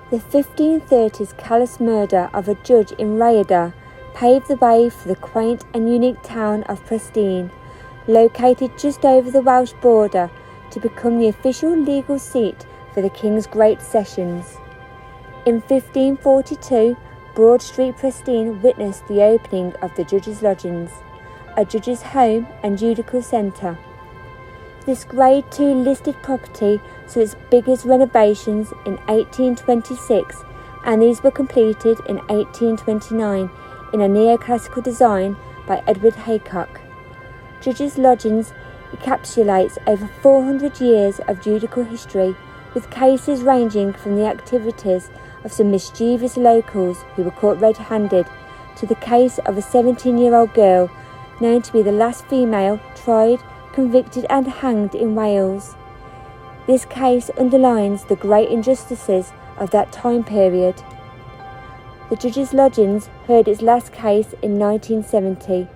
The 1530s callous murder of a judge in Rhayader paved the way for the quaint and unique town of Presteigne, located just over the Welsh border, to become the official legal seat for the King's Great Sessions. In 1542, Broad Street, Presteigne witnessed the opening of the Judges Lodgings, a judge's home and judicial centre. This Grade II listed property saw its biggest renovations in 1826, and these were completed in 1829 in a neoclassical design by Edward Haycock. Judges Lodgings encapsulates over 400 years of judicial history, with cases ranging from the activities of some mischievous locals who were caught red-handed to the case of a 17-year-old girl known to be the last female tried, convicted and hanged in Wales. This case underlines the great injustices of that time period. The Judges Lodgings heard its last case in 1970.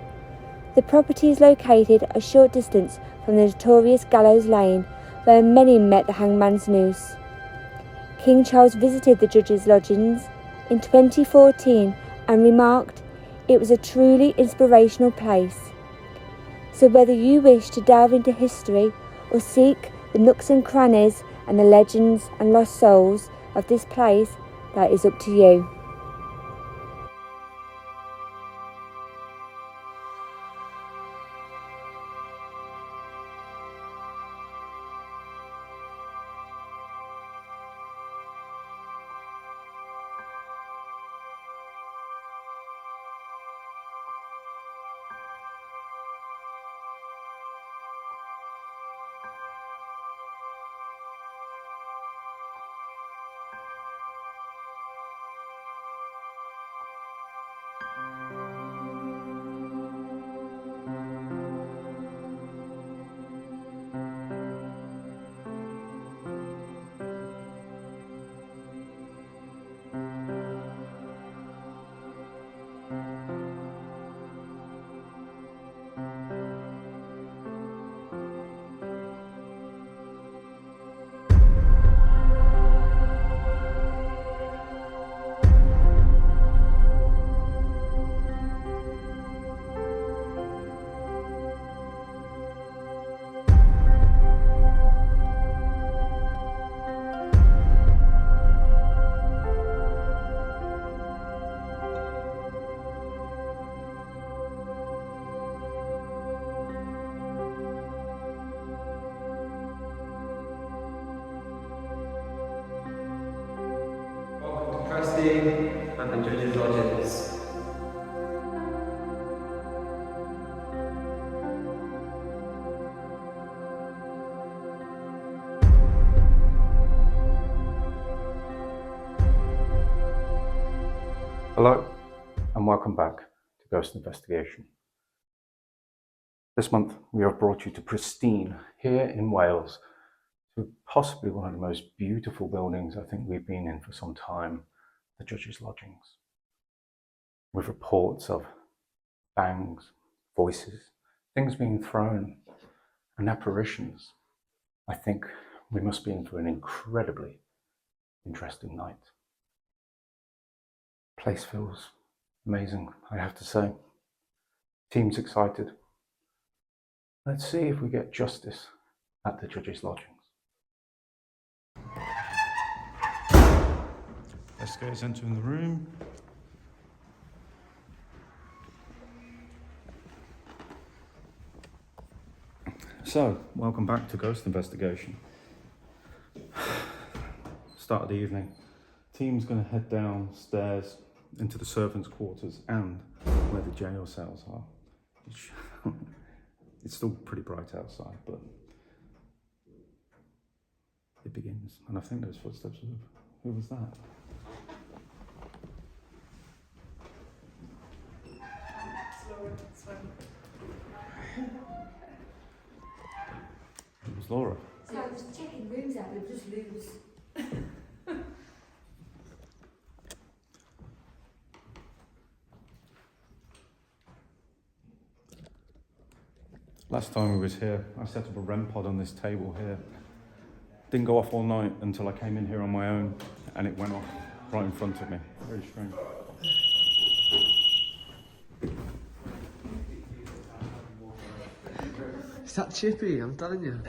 The property is located a short distance from the notorious Gallows Lane, where many met the hangman's noose. King Charles visited the Judges Lodgings in 2014 and remarked, "It was a truly inspirational place." So whether you wish to delve into history or seek the nooks and crannies and the legends and lost souls of this place, that is up to you. Presteigne and the Judges Lodgings. Hello and welcome back to Ghost Investigation. This month we have brought you to Presteigne here in Wales, to possibly one of the most beautiful buildings I think we've been in for some time, the Judges Lodgings, with reports of bangs, voices, things being thrown and apparitions. I think we must be in for an incredibly interesting night. Place feels amazing, I have to say. Team's excited. Let's see if we get justice at the Judges Lodgings. Investigators entering the room. So, welcome back to Ghost Investigation. Start of the evening. Team's going to head downstairs into the servants' quarters and where the jail cells are. It's still pretty bright outside, but it begins. And I think those footsteps of, who was that? It was Laura. So I was checking rooms out, but it was just loose. Last time we was here, I set up a REM pod on this table here. Didn't go off all night until I came in here on my own, and it went off right in front of me. Very strange. Is that Chippy? I'm telling you.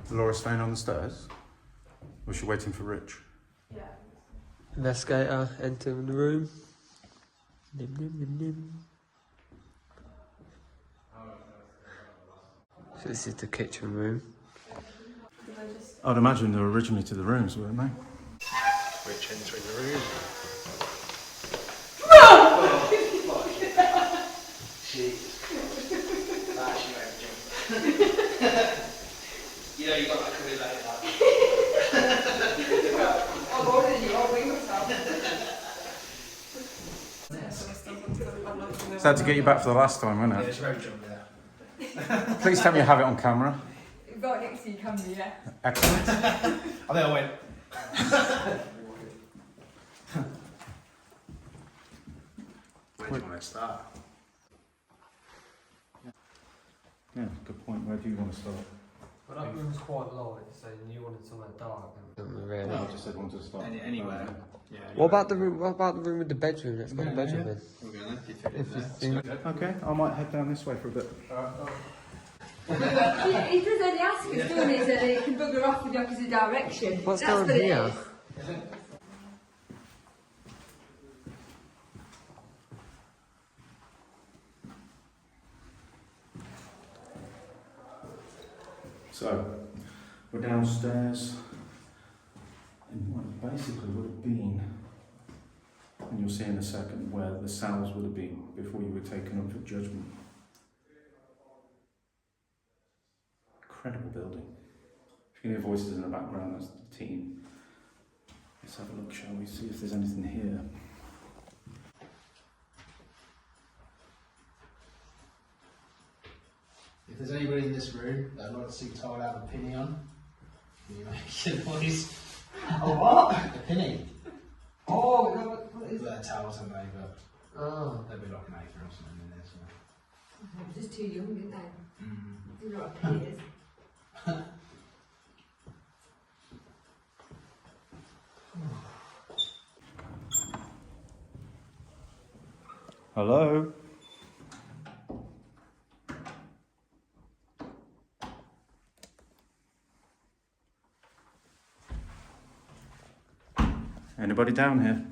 Laura staying on the stairs? Was she waiting for Rich? Yeah. Investigator entering the room. Nim, nim, nim, nim. So this is the kitchen room. I'd imagine they were originally to the rooms, weren't they? Rich entering the room. You know, you got that coming later. I've ordered you, I'll bring myself. So I had to get you back for the last time, wasn't Yeah, it? it's very drunk there. Please tell me you have it on camera. You've got next to you, can you? Yeah. Excellent. I think I went. Where do you want to start? Yeah, good point. Where do you want to start? Well, that room's quite light, so you wanted somewhere dark. Really? I just said want to start. Anywhere. Yeah. What about the room? What about the room with the bedroom? Let's go to the bedroom then. We're going to fit If you in think. Okay, I might head down this way for a bit. He does only ask us, doesn't he, so that he can bugger off in the opposite direction. What's That's down what it here? is. So, we're downstairs in what basically would have been, and you'll see in a second, where the cells would have been before you were taken up for judgment. Incredible building. If you can hear voices in the background, that's the team. Let's have a look, shall we? See if there's anything here. If there's anybody in this room that'd like to see Tyler have a penny on, can you make a noise? Oh, what? A penny. Oh, what is Their towels and they, but Oh. they'll be like an acre or something in there. So. Just too young, didn't they? Mm. You know what a penny is. Hello? Anybody down here?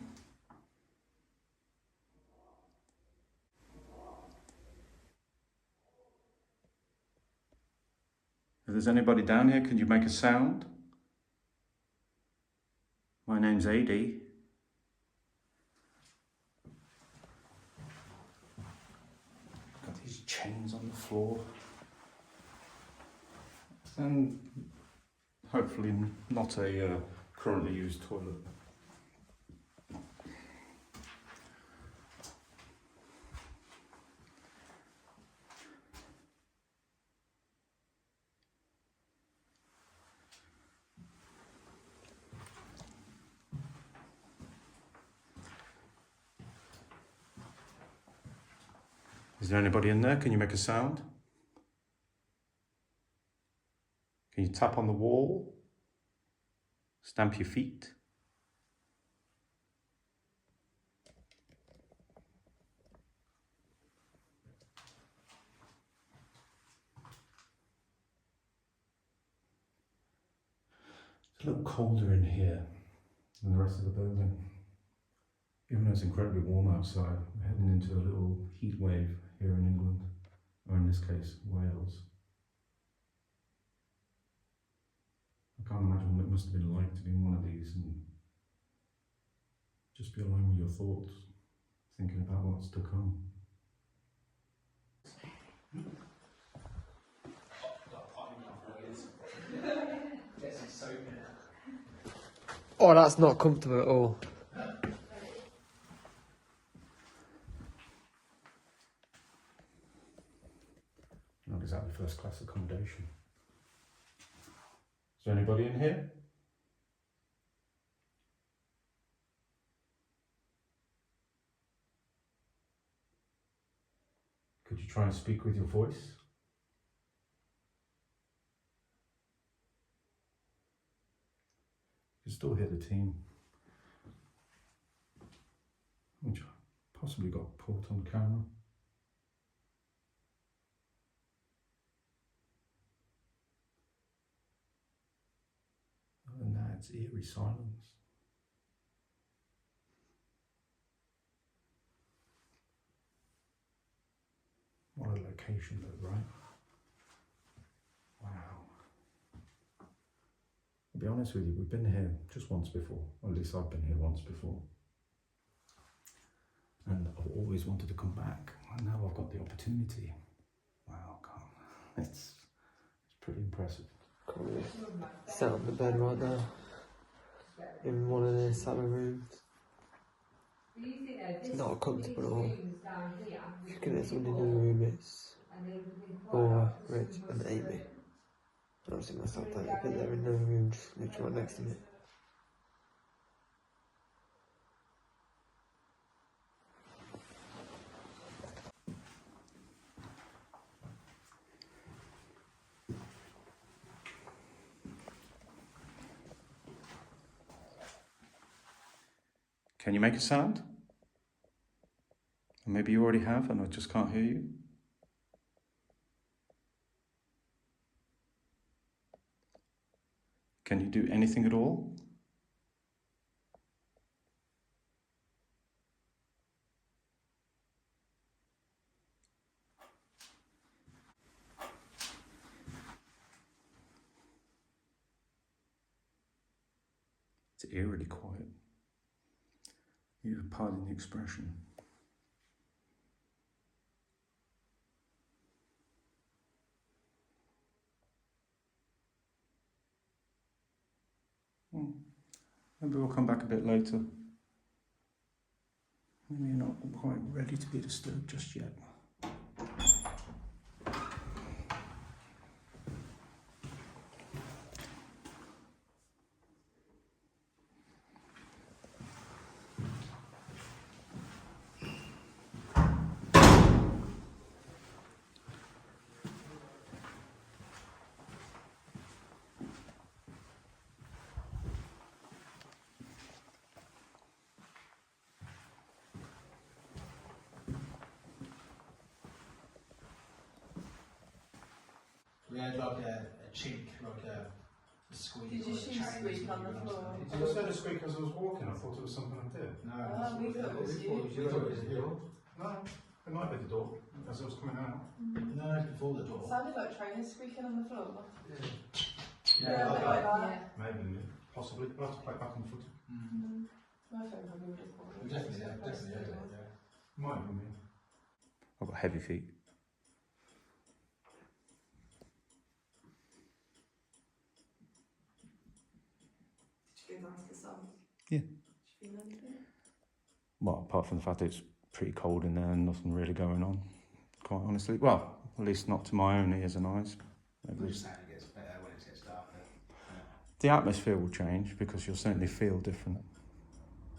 If there's anybody down here, can you make a sound? My name's AD. Got these chains on the floor. And hopefully not a currently used toilet. Is there anybody in there? Can you make a sound? Can you tap on the wall? Stamp your feet? It's a little colder in here than the rest of the building. Even though it's incredibly warm outside, we're heading into a little heat wave here in England, or in this case, Wales. I can't imagine what it must have been like to be in one of these and just be alone with your thoughts, thinking about what's to come. Oh, that's not comfortable at all. Not exactly first class accommodation. Is there anybody in here? Could you try and speak with your voice? You can still hear the team, which possibly got caught on camera. Other than that, it's eerie silence. What a location though, right? Wow. I'll be honest with you, we've been here just once before, or at least I've been here once before. And I've always wanted to come back, and now I've got the opportunity. Wow, God, it's pretty impressive. Currently sat on the bed right now in one of the salon rooms. It's not comfortable at all. Looking at someone in the room, it's Laura, Rich and Amy. And obviously myself there, but they're in the room just literally right next to me. Can you make a sound? Or maybe you already have and I just can't hear you. Can you do anything at all? It's eerily quiet. You pardon the expression. Maybe we'll come back a bit later. Maybe you're not quite ready to be disturbed just yet. We had like a chink, like a squeak. Did you see squeak on the floor? Did you hear the squeak as I was walking? I thought it was something I did. No, we thought it was you. We thought it was you. No, it might be the door as I was coming out. No, it's before the door. It sounded like trainers squeaking on the floor. Yeah, a bit like that. Maybe, possibly. We'll have to play back on the footage. My phone probably would have called We it. definitely heard it, yeah. Might be me. I've got heavy feet. Did you go down to the sun? Yeah. Did you feel anything? Well, apart from the fact that it's pretty cold in there and nothing really going on, quite honestly. Well, at least not to my own ears and eyes. We're just saying it gets better when it gets darker. The atmosphere will change because you'll certainly feel different.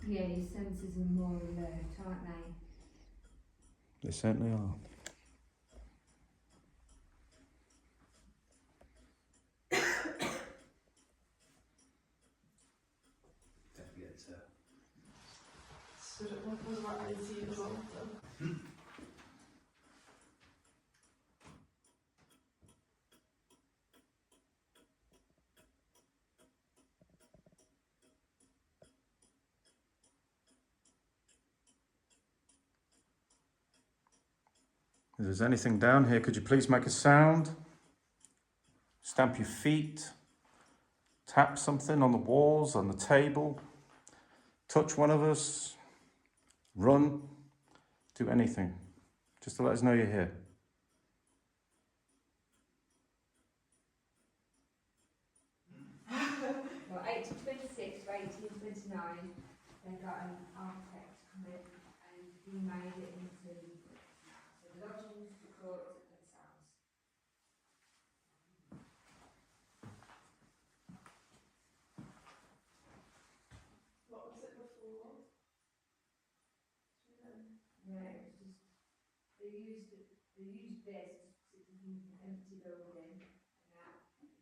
Yeah, your senses are more alert, aren't they? They certainly are. Definitely gets So what was that I see as well? If there's anything down here, could you please make a sound? Stamp your feet. Tap something on the walls, on the table. Touch one of us. Run. Do anything. Just to let us know you're here. Well, 1826 or 1829, they got an architect to come in and he made it into the lodgings, the courts and the cells.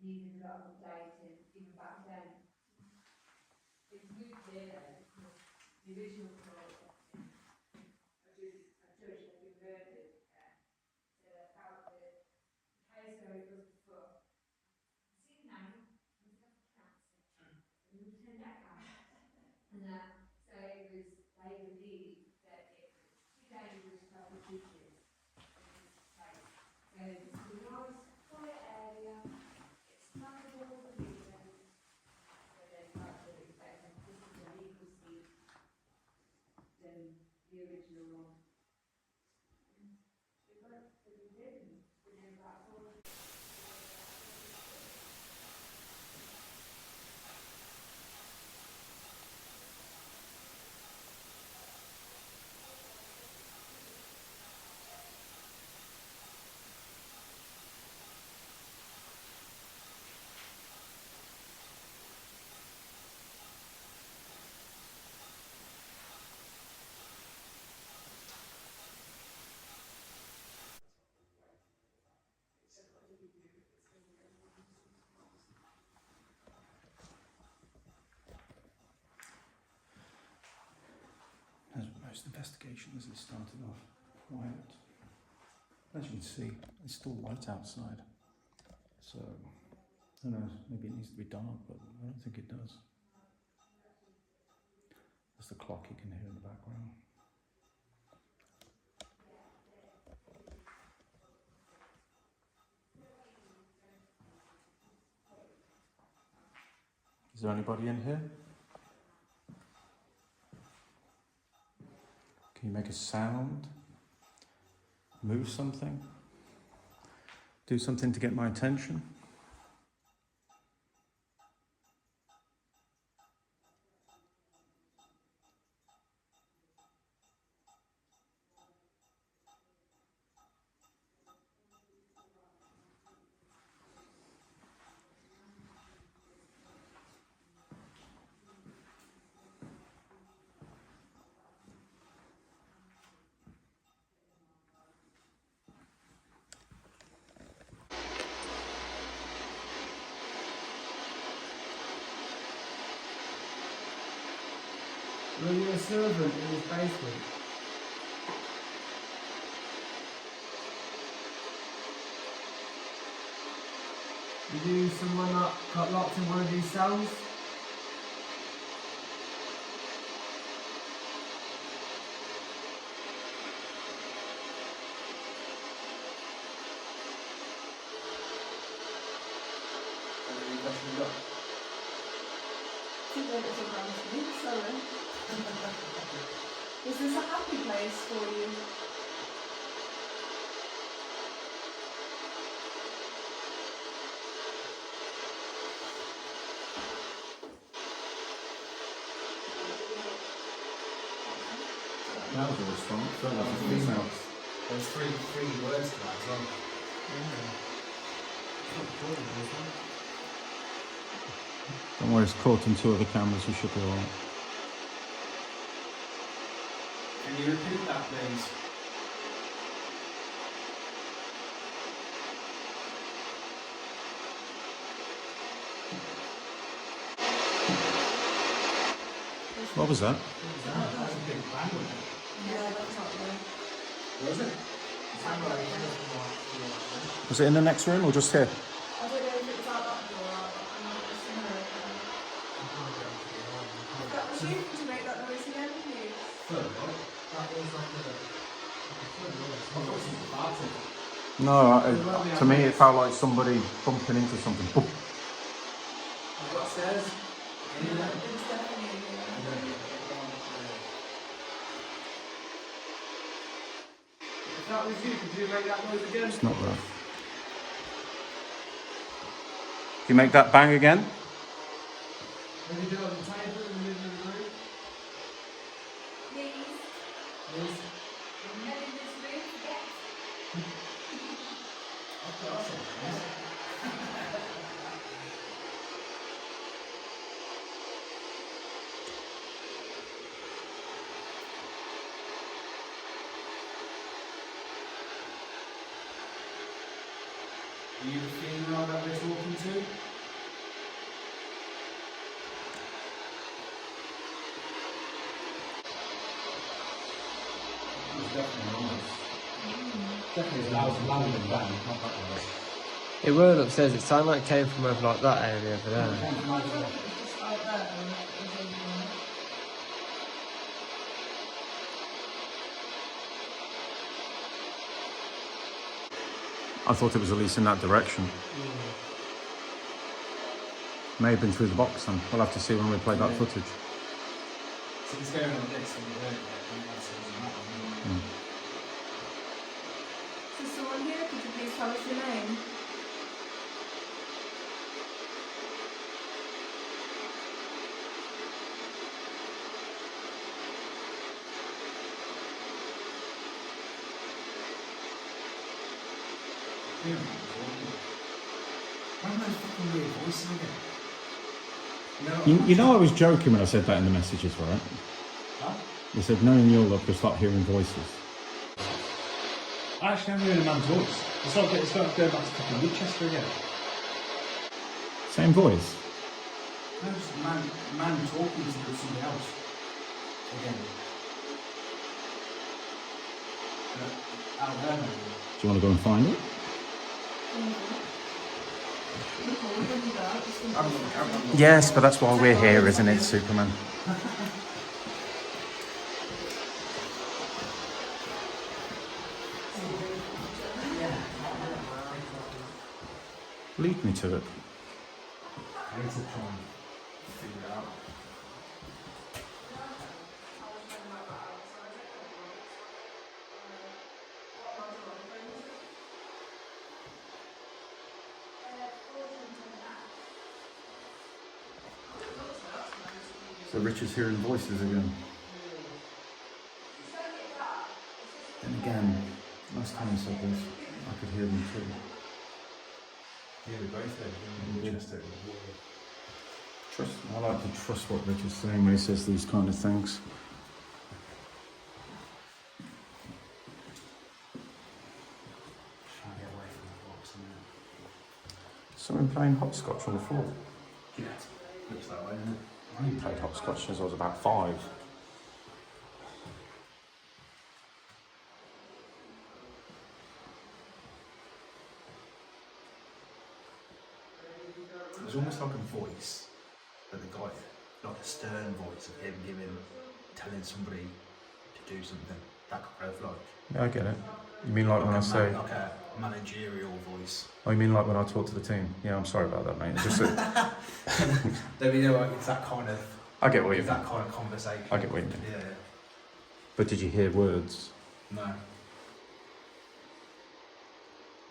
Needed a lot of updating, even back then. It's moved here though, because the original court, a judge had been murdered. So they felt that the case where it was before. See now, we've got cancer. And we turned that out. And so it was, they believed that it was too dangerous for the judges in this case. So this is a nice, quiet area. It's not a wall for leaders. So they felt that it was better. This is a legal seat than the original one. As most investigations, it started off quiet. As you can see, it's still light outside. So, I don't know, maybe it needs to be dark, but I don't think it does. That's the clock you can hear in the background. Is there anybody in here? Can you make a sound? Move something? Do something to get my attention? Were you a servant in his basement? Were you someone that got locked in one of these cells? Any question you got? Sorry. Is this a happy place for you? That was a response. That was a female. There's three words to that as well. Don't worry, it's caught on 2 other cameras, you should be alright. Can you repeat that, please? What was that? That was a big bang, wasn't it? Yeah, that's not there. Was it? It sounded like it was Was it in the next room or just here? I don't know if it was out that door or I'm not listening. That was you to make that noise again, please. That was like a No, to me it felt like somebody bumping into something. Boop. upstairs. It's definitely in here. If that was you, could you make that noise again? It's not that. Can you make that bang again? Maybe do it on the table in the middle of the room. Please, Yes. I'm not in this room yet. Are you the female that we're talking to? Definitely that was London band, not that one. It weren't upstairs, it sounded like it came from over like that area over there. Just out there, and it was open. I thought it was at least in that direction. May have been through the box then. We'll have to see when we play that footage. So it's going on this and you heard it, and that's that one. So someone here, could you please tell us your name? One of those fucking weird voices again. You know I was joking when I said that in the messages, right? Huh? You said, knowing your luck, you'll start hearing voices. Actually, I'm hearing a man's voice. It's like going back to fucking Winchester again. Same voice? No, just a man talking to somebody else. Again. Out there, maybe. Do you want to go and find it? Yes, but that's why we're here, isn't it, Superman? Lead me to it. I need to try and figure it out. So Richard's hearing voices again. And again, last time I said this, I could hear them too. Yeah, we both did. Winchester. I like to trust what Richard's saying when he says these kind of things. Trying to get away from that box, isn't it? Someone playing hopscotch on the floor. Yeah, looks that way, isn't it? I only played hopscotch since I was about 5. It was almost like a voice, but the guy, like a stern voice of him telling somebody to do something. That kind of like. Yeah, I get it. You mean like when I say... Like a managerial voice. Oh, you mean like when I talk to the team? Yeah, I'm sorry about that, mate. It's just that... Don't you know, like, it's that kind of. I get what you It's mean. that kind of conversation. I get what you mean. Yeah. But did you hear words? No.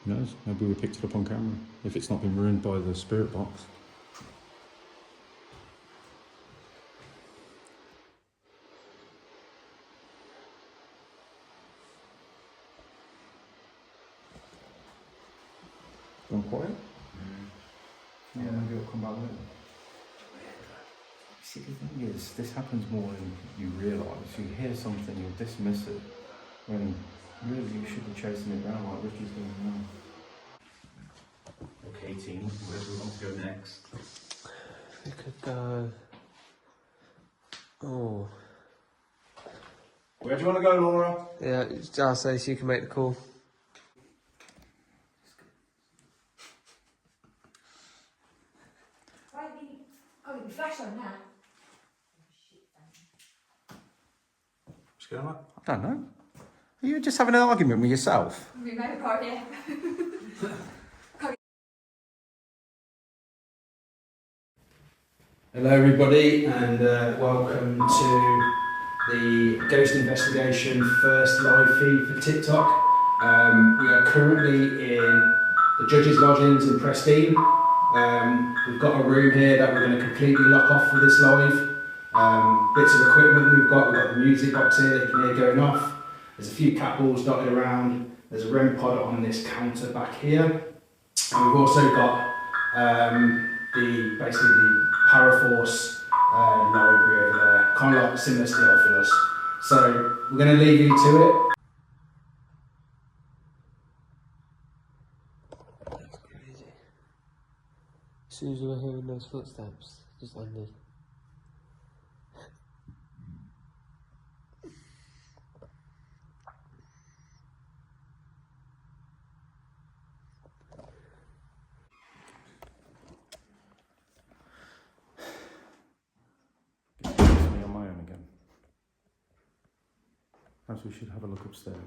Who knows? Maybe we picked it up on camera. If it's not been ruined by the spirit box. Gone quiet? Yeah, maybe it'll come back later. See, the thing is, this happens more than you realise. You hear something, you'll dismiss it, when really you should be chasing it down like Richard's doing now. Okay, team, where do we want to go next? We could go... Oh. Where do you want to go, Laura? Yeah, I'll say so you can make the call. Flash on now. What's going on? I don't know. Are you just having an argument with yourself? We made a car, yeah. Hello everybody and welcome to the Ghost Investigation first live feed for TikTok. We are currently in the Judges Lodgings in Presteigne. We've got a room here that we're going to completely lock off for this live. Bits of equipment we've got the music box here that you can hear going off. There's a few cat balls dotted around. There's a REM pod on this counter back here. And we've also got basically the Paraforce library over there, kind of like similar to the Oculus. So we're going to leave you to it. those footsteps? Just Andy. It's me on my own again. Perhaps we should have a look upstairs.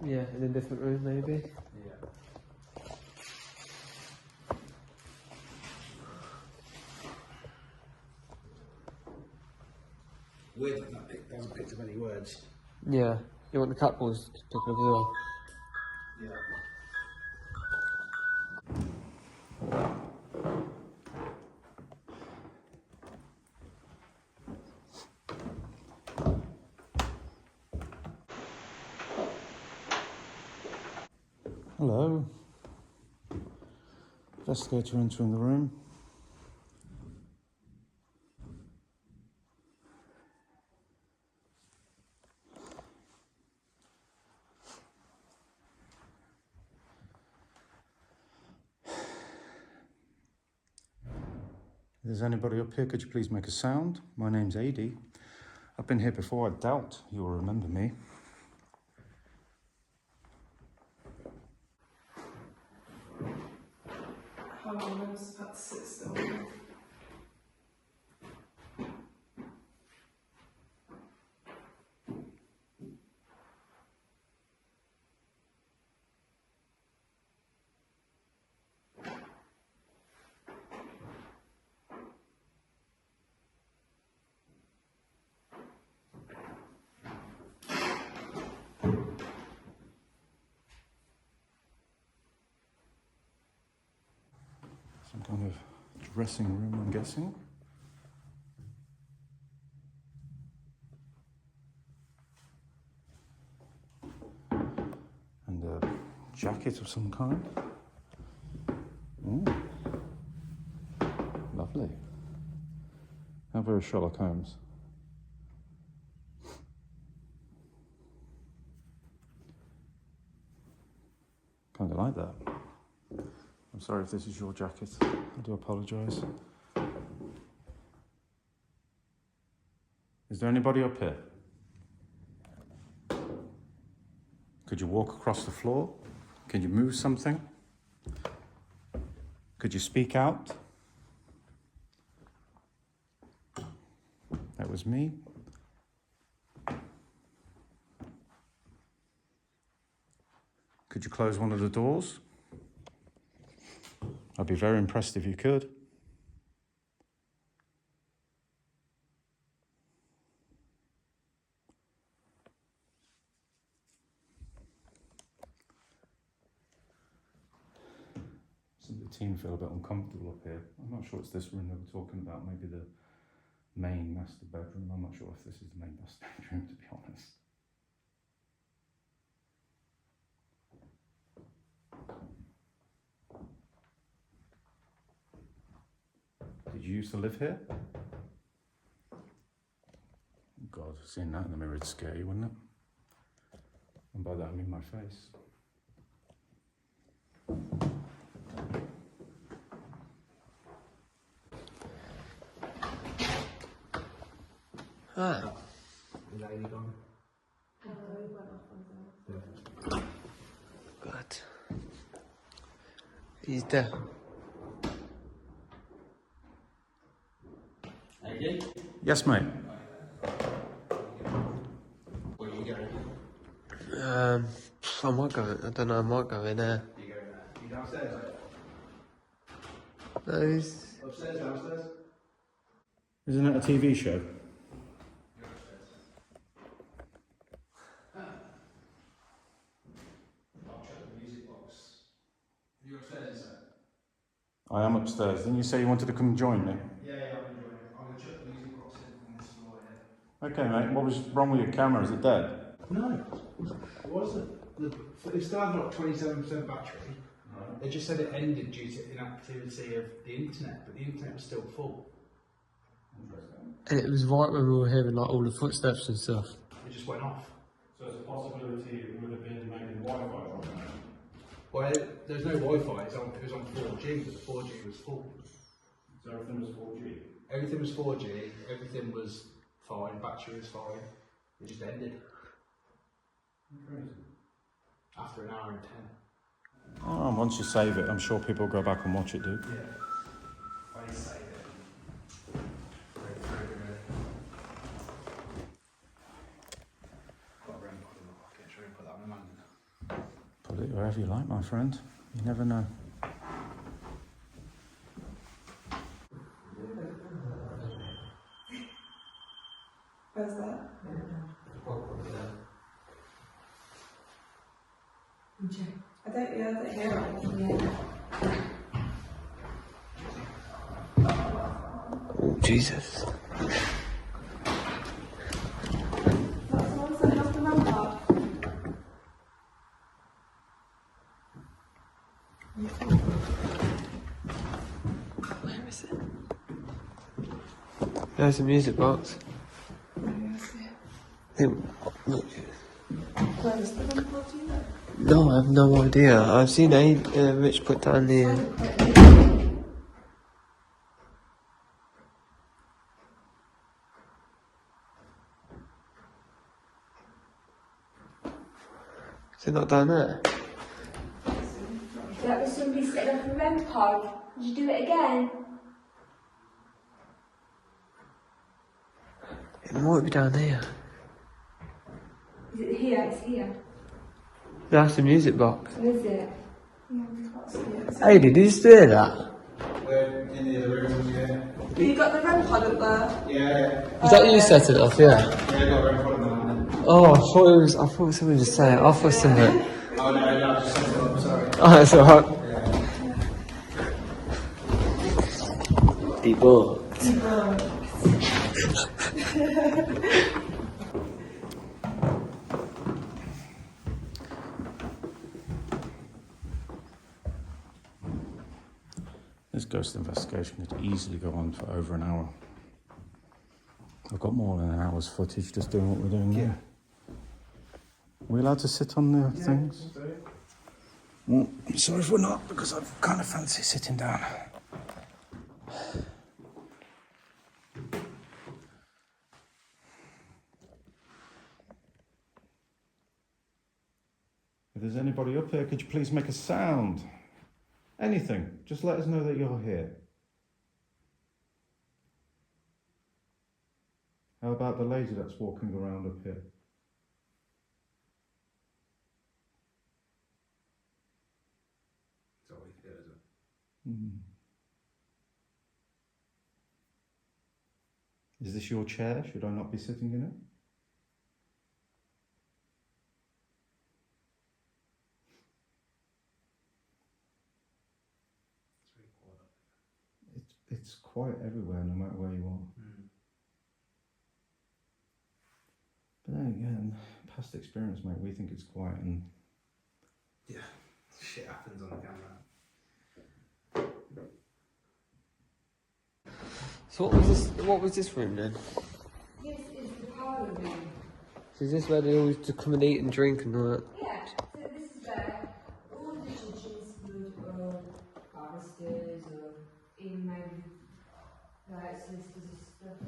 Yeah, in a different room maybe. Yeah. Weird that hasn't picked up any words. Yeah. You want the cat balls to pick up as well? Yeah. Hello. Investigator entering the room. If there's anybody up here, could you please make a sound? My name's Adi. I've been here before, I doubt you'll remember me. How long I was about to sit still. Some kind of dressing room, I'm guessing. And a jacket of some kind. Ooh. Lovely. How very Sherlock Holmes. Kind of like that. I'm sorry if this is your jacket. I do apologise. Is there anybody up here? Could you walk across the floor? Can you move something? Could you speak out? That was me. Could you close one of the doors? I'd be very impressed if you could. The team feel a bit uncomfortable up here. I'm not sure it's this room they were talking about, maybe the main master bedroom. I'm not sure if this is the main master bedroom, to be honest. Did you used to live here? God, seeing that in the mirror would scare you, wouldn't it? And by that I mean my face. Ah. Lady gone. God. He's dead. Lady? Yes, mate. Where are you going? I might go. I don't know. I might go in there. You going there? You downstairs? No, he's... Upstairs, downstairs? Isn't it a TV show? You're upstairs. I'll check the music box. downstairs. Didn't you say you wanted to come join me? Yeah, I'm enjoying it. I'm going to chuck the music box in on this floor here. Okay, mate. What was wrong with your camera? Is it dead? No, it wasn't. It still had like 27% battery. They just said it ended due to inactivity of the internet, but the internet was still full. And it was right when we were hearing like all the footsteps and stuff. It just went off. So it's a possibility it would have been maybe Wi-Fi problem. Well, there's no Wi-Fi. It was on 4G, but the 4G was full. So everything was 4G? Everything was 4G. Everything was fine. Battery was fine. It just ended. Crazy. After an hour and 10. Oh, once you save it, I'm sure people will go back and watch it, dude. Yeah. When you save it. Got a REM pod in my pocket. Should we put that on the man? Put it wherever you like, my friend. You never know. Where's that? I don't hear it. Oh, Jesus. That's someone said that's the rampart. Where is it? There's a music box. I think, look. Where is the rampart, do you know? No, I have no idea. I've seen Rich put down the... Is it not down there? That was somebody setting up a REM pod. Did you do it again? It might be down here. Is it here? It's here. That's the music box. What is it? Hey, did you just hear that? We're in the other room, yeah. You got the REM pod up there? Yeah. Is that you set it off? Yeah. Yeah, I got a REM pod in the morning. Oh, I thought someone just saying it off or something. Oh, no, I just set it up, sorry. Oh, that's alright. Debunked. This ghost investigation could easily go on for over an hour. I've got more than an hour's footage just doing what we're doing here. Are we allowed to sit on the things? Well, I'm sorry if we're not, because I kind of fancy sitting down. If there's anybody up here, could you please make a sound? Anything. Just let us know that you're here. How about the lady that's walking around up here? That's all we can do, isn't it? Is this your chair? Should I not be sitting in it? It's really quiet. It's quiet everywhere, no matter where you are. But then again, past experience, mate, we think it's quiet and... Yeah, shit happens on the camera. So what was this room then? This is the parlour room. So is this where they always to come and eat and drink and all that? Yeah, so this is where all the judges would, or barristers, or even maybe like solicitors and stuff,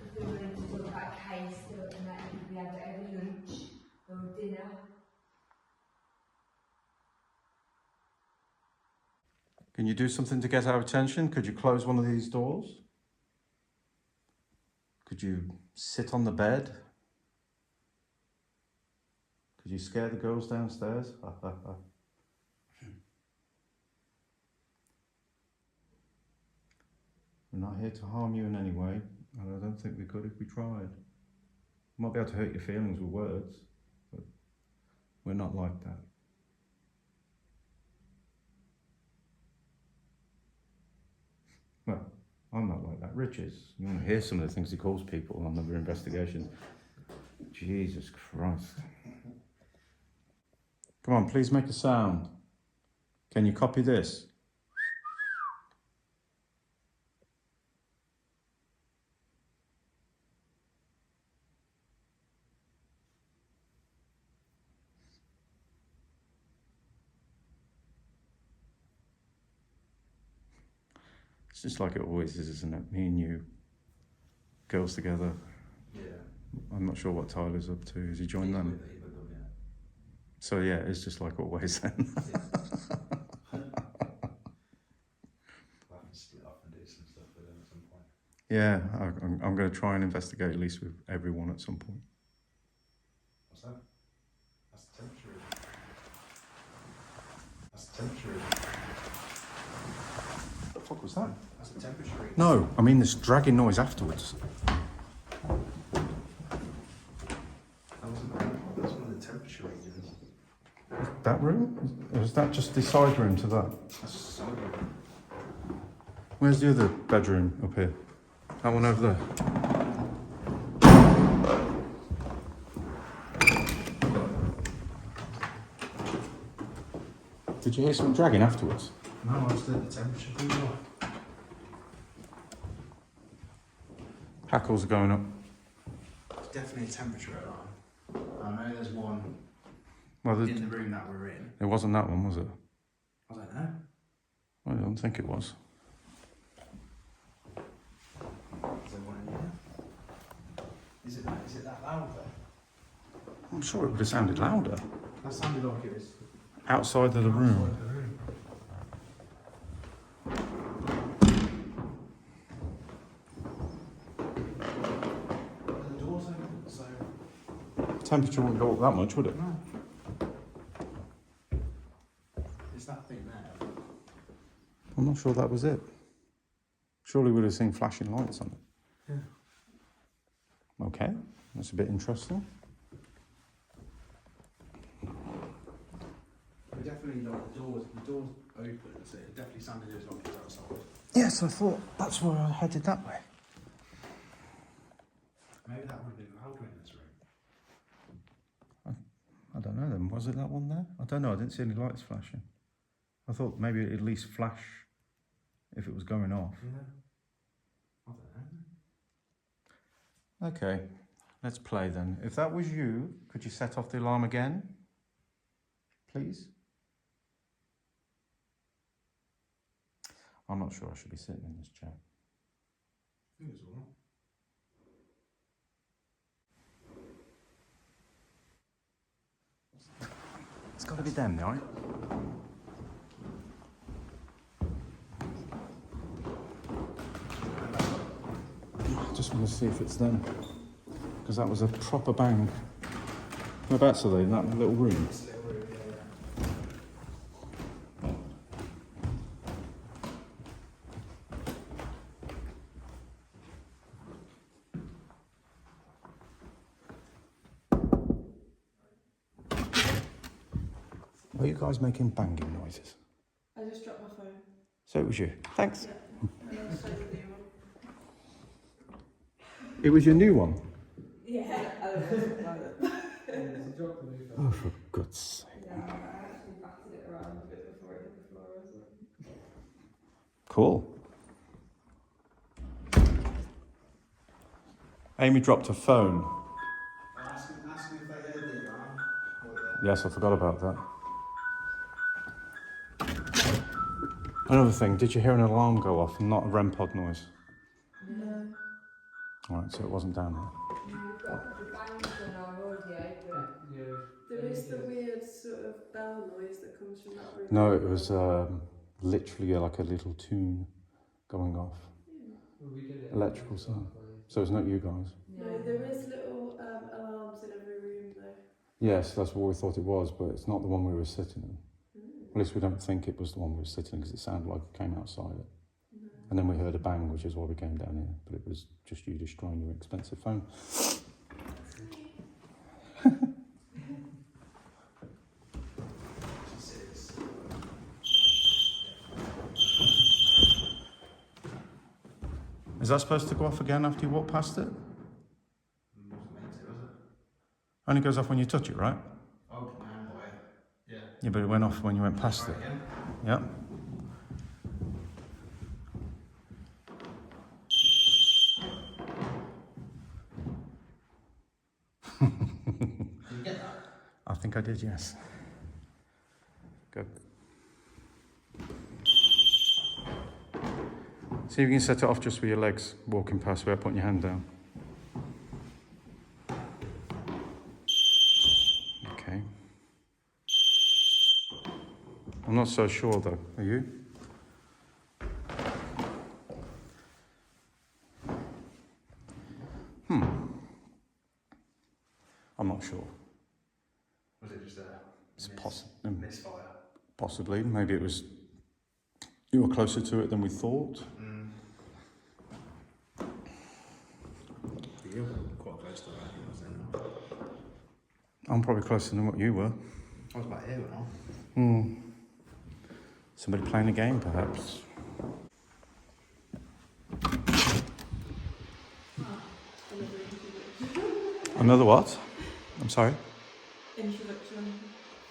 if they wanted to talk about case stuff and that, we have it every lunch or dinner. Can you do something to get our attention? Could you close one of these doors? Could you sit on the bed? Could you scare the girls downstairs? We're not here to harm you in any way, and I don't think we could if we tried. We might be able to hurt your feelings with words, but we're not like that. Well, I'm not like that. Rich is. You want to hear some of the things he calls people on other investigations. Jesus Christ. Come on, please make a sound. Can you copy this? It's just like it always is, isn't it? Me and you, girls together. Yeah. I'm not sure what Tyler's up to. Has he joined them? He's with them, yeah. So yeah, it's just like always then. We'll have to split up and do some stuff with them at some point. Yeah, I'm going to try and investigate at least with everyone at some point. What's that? That's the temperature. That's the temperature. What the fuck was that? That's the temperature. No, I mean this dragging noise afterwards. That's one of the temperature readings. That room? Or is that just the side room to that? That's so good. Where's the other bedroom up here? That one over there. Did you hear something dragging afterwards? No, I just did the temperature thing. Hackles are going up. It's definitely a temperature alarm. I know there's one Well, in the room that we're in. it wasn't that one, was it? I don't know. I don't think it was. Is there one in here? Is it that loud there? I'm sure it would have sounded louder. That sounded like it was Outside of the room. outside the room. The door's open, so Temperature wouldn't go up that much, would it? no. It's that thing there. I'm not sure that was it. Surely we'd have seen flashing lights on it. Yeah. Okay, that's a bit interesting. We definitely like the door's open, so it definitely sounded as like it was outside. Yes, I thought that's where I headed that way. Maybe that would have been louder in this room. I don't know then. Was it that one there? I don't know. I didn't see any lights flashing. I thought maybe it'd at least flash if it was going off. Yeah. I don't know. Okay, let's play then. If that was you, could you set off the alarm again? Please? I'm not sure I should be sitting in this chair. I think it's alright. It's got to be them, right? I just want to see if it's them. Because that was a proper bang. Whereabouts are they? In that little room? Were you guys making banging noises? I just dropped my phone. So it was you. Thanks. And I'll show you the new one. It was your new one? Yeah. I don't know about it. Oh, for God's sake. Yeah, I actually batted it around a bit before it hit the floor as well. Cool. Amy dropped her phone. Ask them if they heard the alarm. Yes, I forgot about that. Another thing, did you hear an alarm go off and not a REM pod noise? No. Alright, so it wasn't down here. We've got the bangs on our audio, but There is the weird sort of bell noise that comes from that room. No, it was literally like a little tune going off. Electrical sound. So it's not you guys? No, there is little alarms in every room though. Yes, that's what we thought it was, but it's not the one we were sitting in. At least we don't think it was the one we were sitting in because it sounded like it came outside it. And then we heard a bang, which is why we came down here, but it was just you destroying your expensive phone. Is that supposed to go off again after you walk past it? Wasn't meant to, was it? Only goes off when you touch it, right? Oh, put my hand away. Yeah. Yeah, but it went off when you went past Try it. again. Yeah. Did you get that? I think I did, yes. Good. See if you can set it off just with your legs walking past without putting your hand down. Okay. I'm not so sure though. Are you? I'm not sure. Was it just a misfire? Possibly. Maybe it was. You were closer to it than we thought. You were quite close to that, wasn't it? I'm probably closer than what you were. I was about here now. Somebody playing a game, perhaps. Another what? I'm sorry? Introduction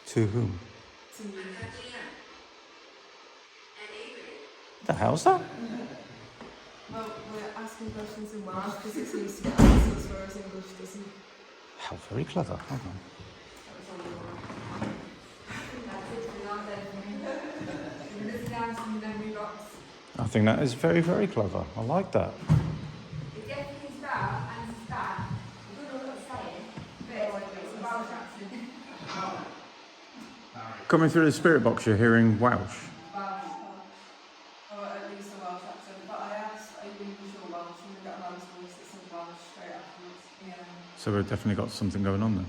To whom? to you. The hell's that? Well, we're asking questions in Welsh because it seems to get answers, whereas English doesn't. How very clever. Hold on. I think that is very, very clever. I like that. It definitely spelled and spelled. I don't know what it's saying, but it's a Welsh accent. Coming through the spirit box, you're hearing Welsh. Or at least a Welsh accent. But I asked, are you sure Welsh? And we got an answer that said Welsh straight afterwards. Yeah. So we've definitely got something going on then.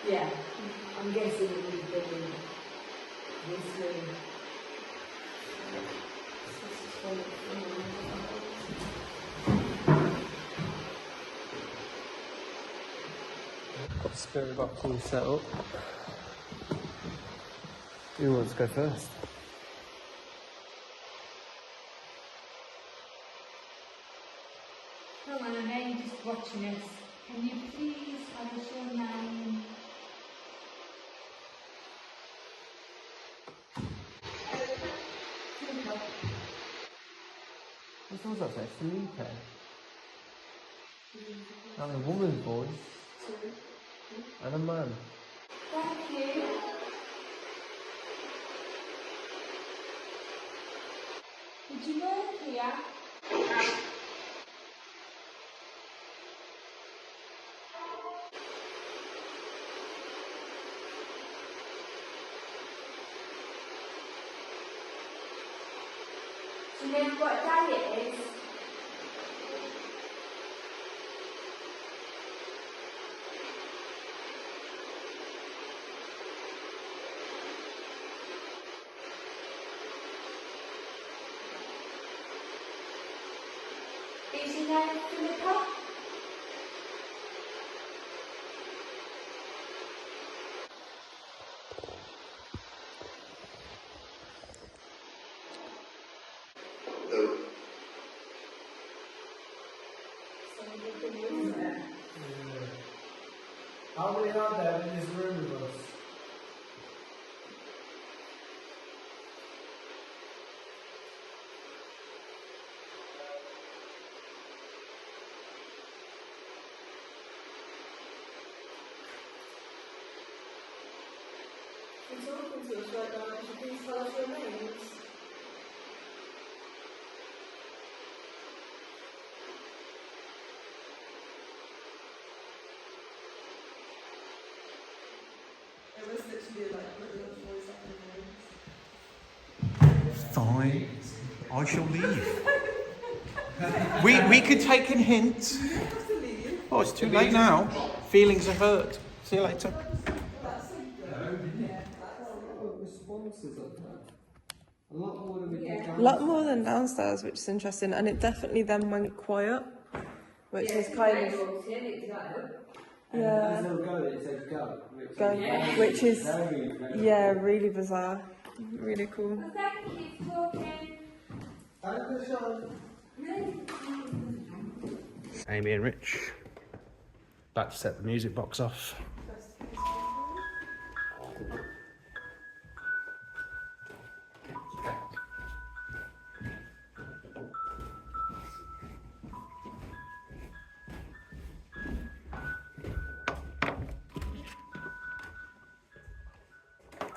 Yeah, I'm guessing it would be this room. Got the spirit box all set up. Who wants to go first? Come on, I know you're just watching us. Can you please tell us your name? What was that say? Felipe? And a woman's voice. And a man. Thank you. Did you work here? Do you know what day it is? Is your name Philippa? How many are there in this room with us? She's talking to us right now. Could you please tell us your names? It was literally like little voice acting. Fine. I shall leave. we could take a hint. Oh, it's too late now. Feelings are hurt. See you later. What responses I've had? A lot A lot more than downstairs, which is interesting, and it definitely then went quiet, which is kind of There's no go, it said go. which is really bizarre, really cool. Amy and Rich, about to set the music box off.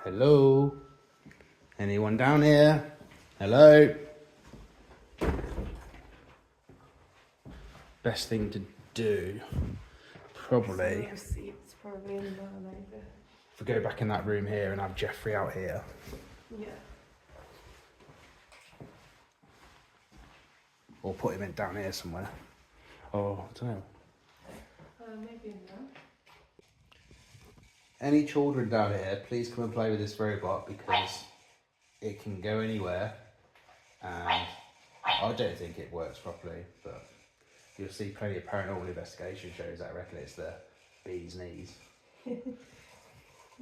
Hello? Anyone down here? Hello? Best thing to do, probably, It's probably in there, maybe. if we go back in that room here and have Jeffrey out here. Yeah. Or put him in down here somewhere. Or, I don't know. Maybe in there. Any children down here, please come and play with this robot because it can go anywhere. And I don't think it works properly, but you'll see plenty of paranormal investigation shows that reckon it's the bee's knees. The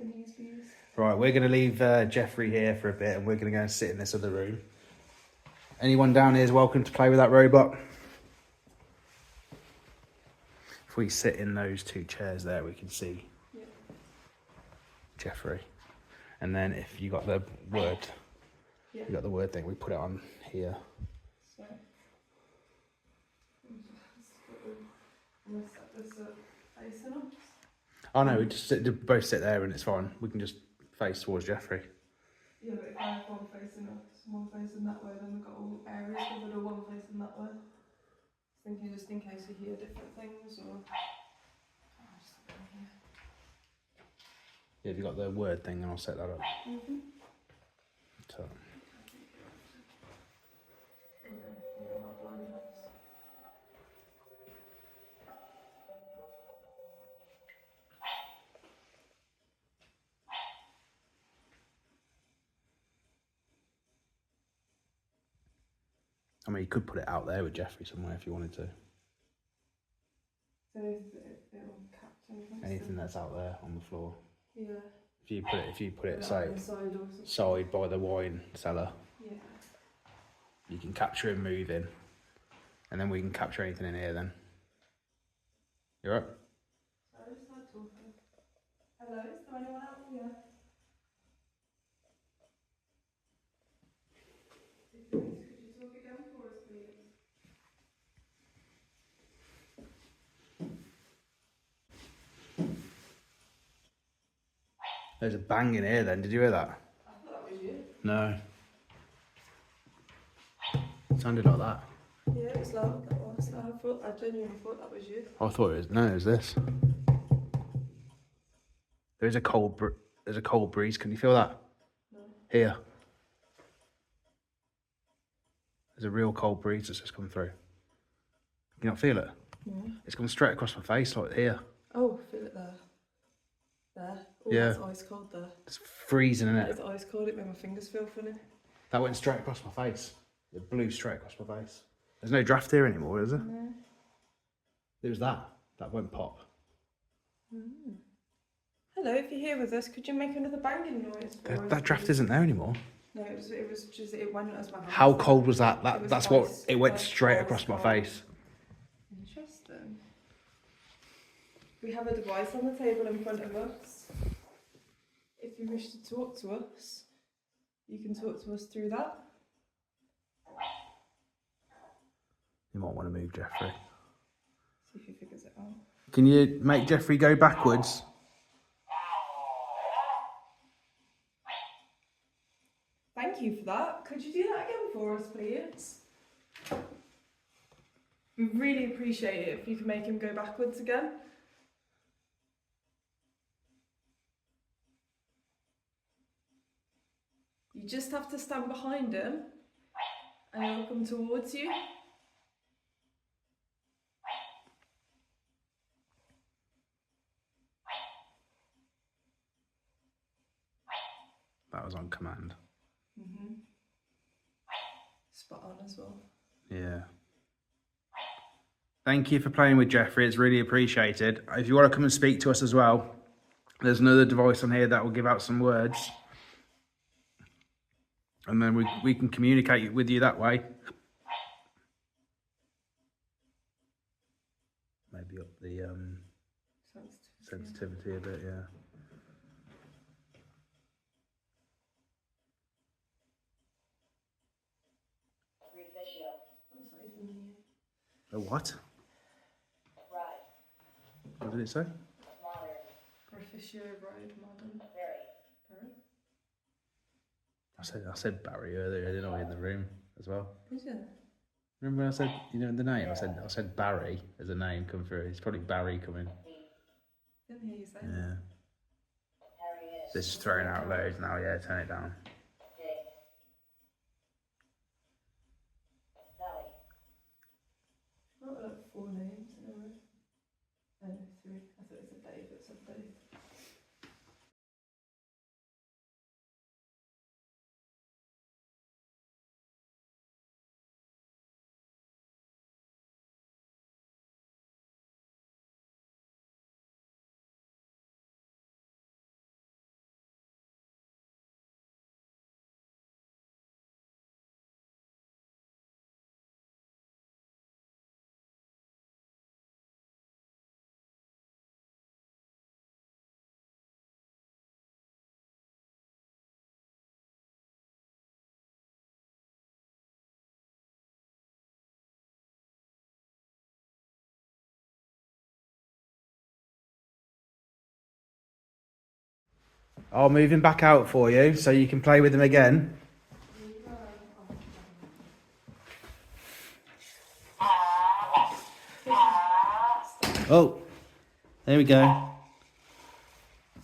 knees bees. Right, we're going to leave Jeffrey here for a bit and we're going to go and sit in this other room. Anyone down here is welcome to play with that robot. If we sit in those two chairs there, we can see Jeffrey. And then if you got the word, you got the word thing, we put it on here. So, I'm going to set this up facing us. Oh no, we just both sit there and it's fine. We can just face towards Jeffrey. Yeah, but if I have one facing us, one facing that way, then we've got all areas covered, or one facing that way. Thinking just in case we hear different things, or... I'll just sit down here. Yeah, if you got the word thing, then I'll set that up. Mm-hmm. So. I mean, you could put it out there with Jeffrey somewhere if you wanted to. So it'll capture Anything that's out there on the floor. Yeah. If you put it say inside or something. side by the wine cellar, Yeah. you can capture him moving, and then we can capture anything in here. Then. You alright? So I just started talking. Hello, is there anyone out here? Could you talk again for us, please? There's a bang in here then, did you hear that? I thought that was you. No. It sounded like that. Yeah, it was loud. That was. I genuinely thought that was you. I thought it was, no, it was this. There's a cold breeze, can you feel that? No. Here. There's a real cold breeze that's just come through. Can you not feel it? No. It's gone straight across my face, like here. Oh, feel it there. There. Oh, Yeah. It's ice cold there. It's freezing, isn't It's it? ice cold. It made my fingers feel funny. That went straight across my face. It blew straight across my face. There's no draft here anymore, is there? No. There was that. That won't pop. Mm. Hello, if you're here with us, could you make another banging noise for us? That draft isn't there anymore. No, it was just, it went as my hand. How cold was that? It was That's what, ice- it went ice straight cold across my cold. face. Interesting. We have a device on the table in front of us. If you wish to talk to us, you can talk to us through that. You might want to move Jeffrey. See if he figures it out. Can you make Jeffrey go backwards? Thank you for that. Could you do that again for us, please? We really appreciate it if you can make him go backwards again. You just have to stand behind him and he'll come towards you. That was on command. Mm-hmm. as well. Yeah. Thank you for playing with Jeffrey. It's really appreciated. If you want to come and speak to us as well, there's another device on here that will give out some words. And then we can communicate with you that way. Maybe up the sensitivity a bit, yeah. A what? What did it say? Proficio Road Modern. Barry? I said Barry earlier, didn't I, in the room as well? Who's it? Remember when I said, you know, the name? I said Barry as a name come through. It's probably Barry coming. Didn't hear you say Yeah. that. This is throwing out loads now, yeah, turn it down. Not like 4 names in a row. Oh, 3. I thought it was a Dave, it's a Dave. I'll move him back out for you so you can play with him again. Oh, there we go.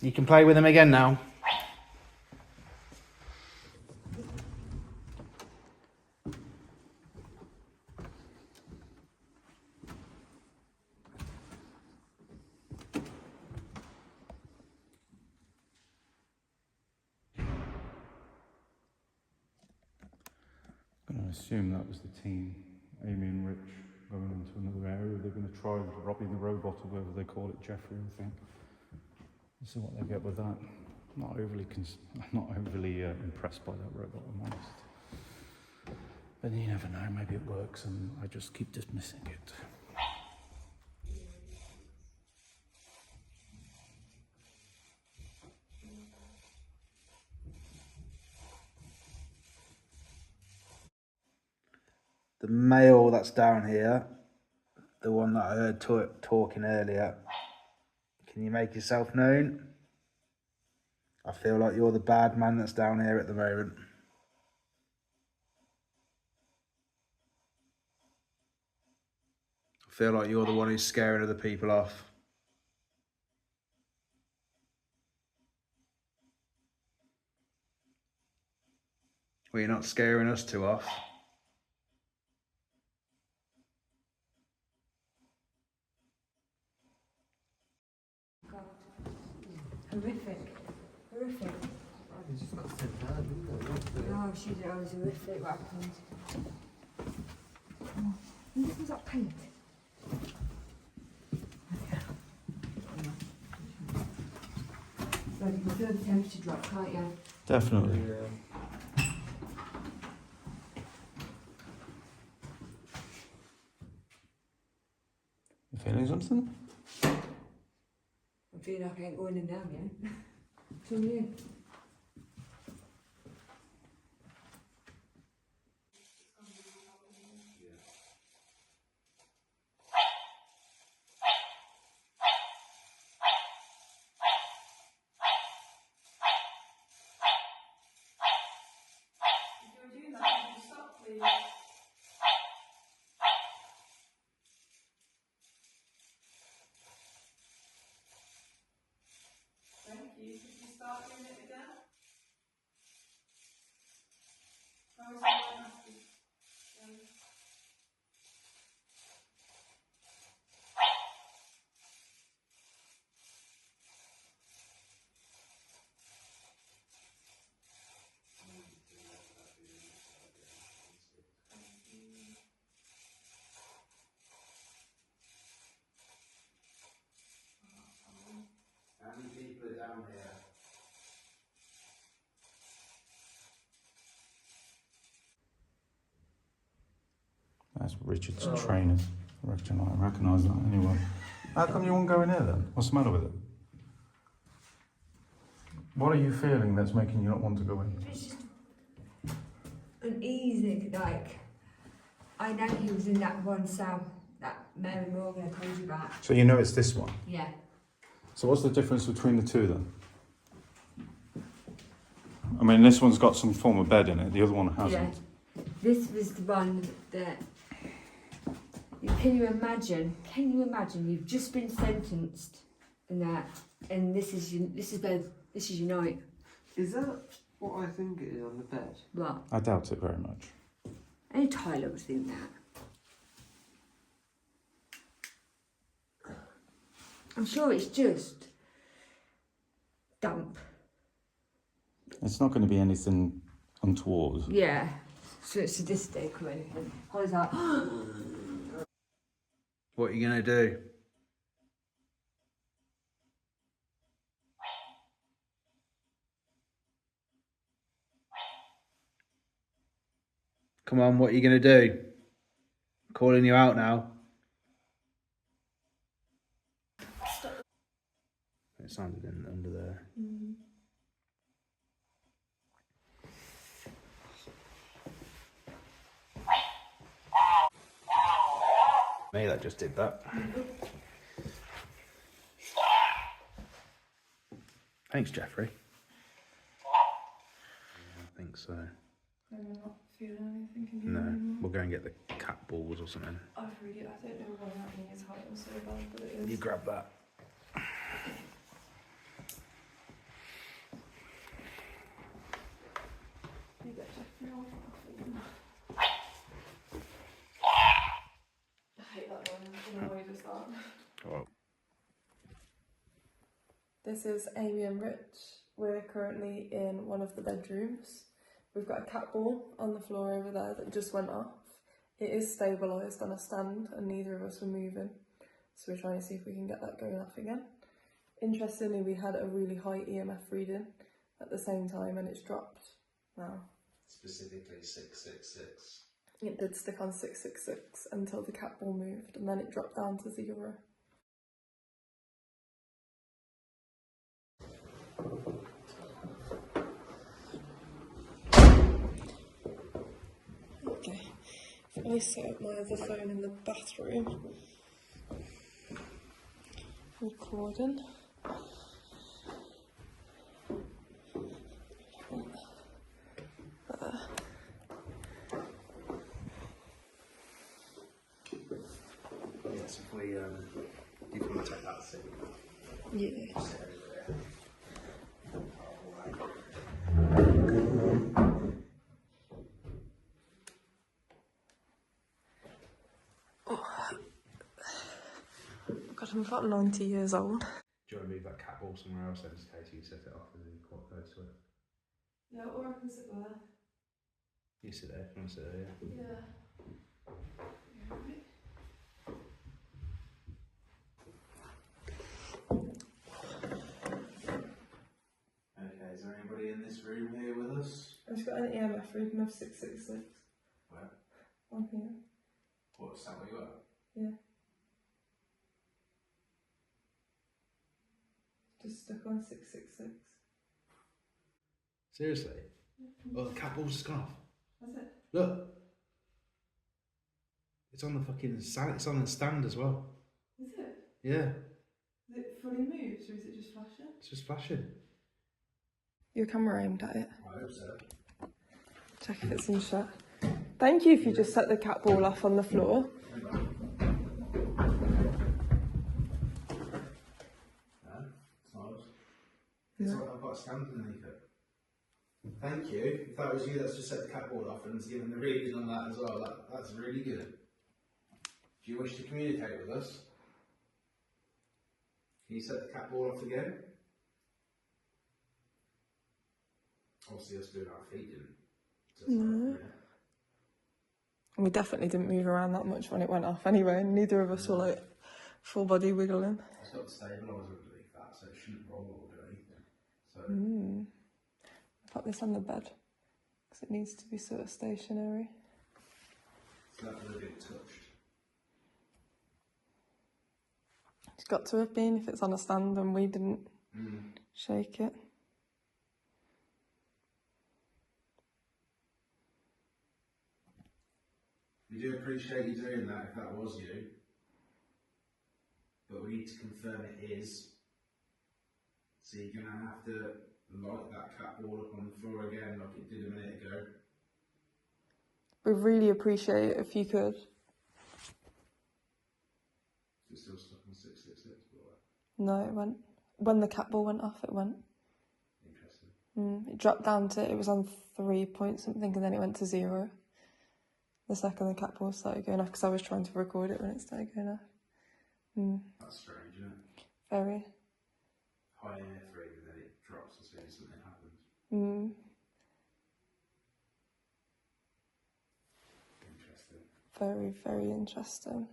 You can play with him again now. I'm going to assume that was the team, Amy and Rich, going into another area. They're going to try robbing the robot, or whatever they call it, Jeffrey, I think. Let's see what they get with that. I'm not overly impressed by that robot, I'm honest. But you never know, maybe it works and I just keep dismissing it. The male that's down here, the one that I heard talking earlier, can you make yourself known? I feel like you're the bad man that's down here at the moment. I feel like you're the one who's scaring other people off. Well, you're not scaring us two off. God. Horrific. Horrific. You just got sent down, didn't you? Oh, it was horrific what happened. Oh, this was that paint. Like you can feel the temperature drop, can't you? Definitely. Yeah. You feeling something? I'm feeling like I ain't going in now yet. What's wrong with you? If you're doing that, can you stop, please? Thank you. Could you start doing it again? That's Richard's trainers. I recognise that anyway. How come you won't go in here then? What's the matter with it? What are you feeling that's making you not want to go in? It's just uneasy, like, I know he was in that one cell, that Mary Morgan I told you about. So you know it's this one? Yeah. So what's the difference between the two then? I mean, this one's got some form of bed in it, the other one hasn't. Yeah. This was the one that, can you imagine, you've just been sentenced and that, and this is your night. Is that what I think it is on the bed? What? I doubt it very much. Only Tyler would think that. I'm sure it's just damp. It's not going to be anything untoward. Yeah. So it's sadistic or anything. Holly's like, What are you going to do? Come on, what are you going to do? Calling you out now. It sounded in under there. Me that just did that. Thanks, Jeffrey. I think so. I'm not feeling anything in here No, anymore. we'll go and get the cat balls or something. I don't know why that thing is hurting so bad, but it is. You grab that. You get Jeffrey off. I hate that one. I don't know why he does that. Oh. This is Amy and Rich. We're currently in one of the bedrooms. We've got a cat ball on the floor over there that just went off. It is stabilised on a stand and neither of us were moving. So we're trying to see if we can get that going off again. Interestingly, we had a really high EMF reading at the same time and it's dropped now. Specifically 666. It did stick on 666 until the cat ball moved and then it dropped down to 0. Okay, if I set up my other phone in the bathroom, recording. Yes, if we, you can take that seat. Yeah. God, I'm about 90 years old. Do you want to move that cat ball somewhere else then, in case you set it off and then quite close to it? Yeah, or I can sit there. You sit there, if you want to sit there, yeah. Yeah. Okay, is there anybody in this room here with us? I've just got an EMF reading of 666 Where? on here. What's that where you are? Yeah. Just stuck on 666. Seriously? Oh, the cat ball's just gone off. That's it. Look. It's on the fucking stand, it's on the stand as well. Is it? Yeah, Is it fully moved or is it just flashing? it's just flashing. Your camera aimed at it. I hope so. Check if it's in shot. Thank you if you just set the cat ball off on the floor. No, it's not. It's like I've got a stand underneath it. Thank you. If that was you that's just set the cat ball off and given the reading on that as well, that's really good. Do you wish to communicate with us? Can you set the cat ball off again? Obviously us doing our feet didn't. We definitely didn't move around that much when it went off anyway, and neither of us were like full body wiggling. It's got the stabiliser underneath that, so it shouldn't roll or do anything. So Put this on the bed because it needs to be sort of stationary. That would have been touched. It's got to have been if it's on a stand and we didn't shake it. We do appreciate you doing that if that was you. But we need to confirm it is. So you're going to have to light that cat ball up on the floor again like it did a minute ago. We really appreciate it if you could. Is it still stuck on 666? No, it went. When the cat ball went off, it went. Interesting. It dropped down to, it was on 3 point something and then it went to 0. The second the cat ball started going off, because I was trying to record it when it started going off. That's strange, isn't it? Very. High air free and then it drops as soon as something happens. Interesting. Very, very interesting.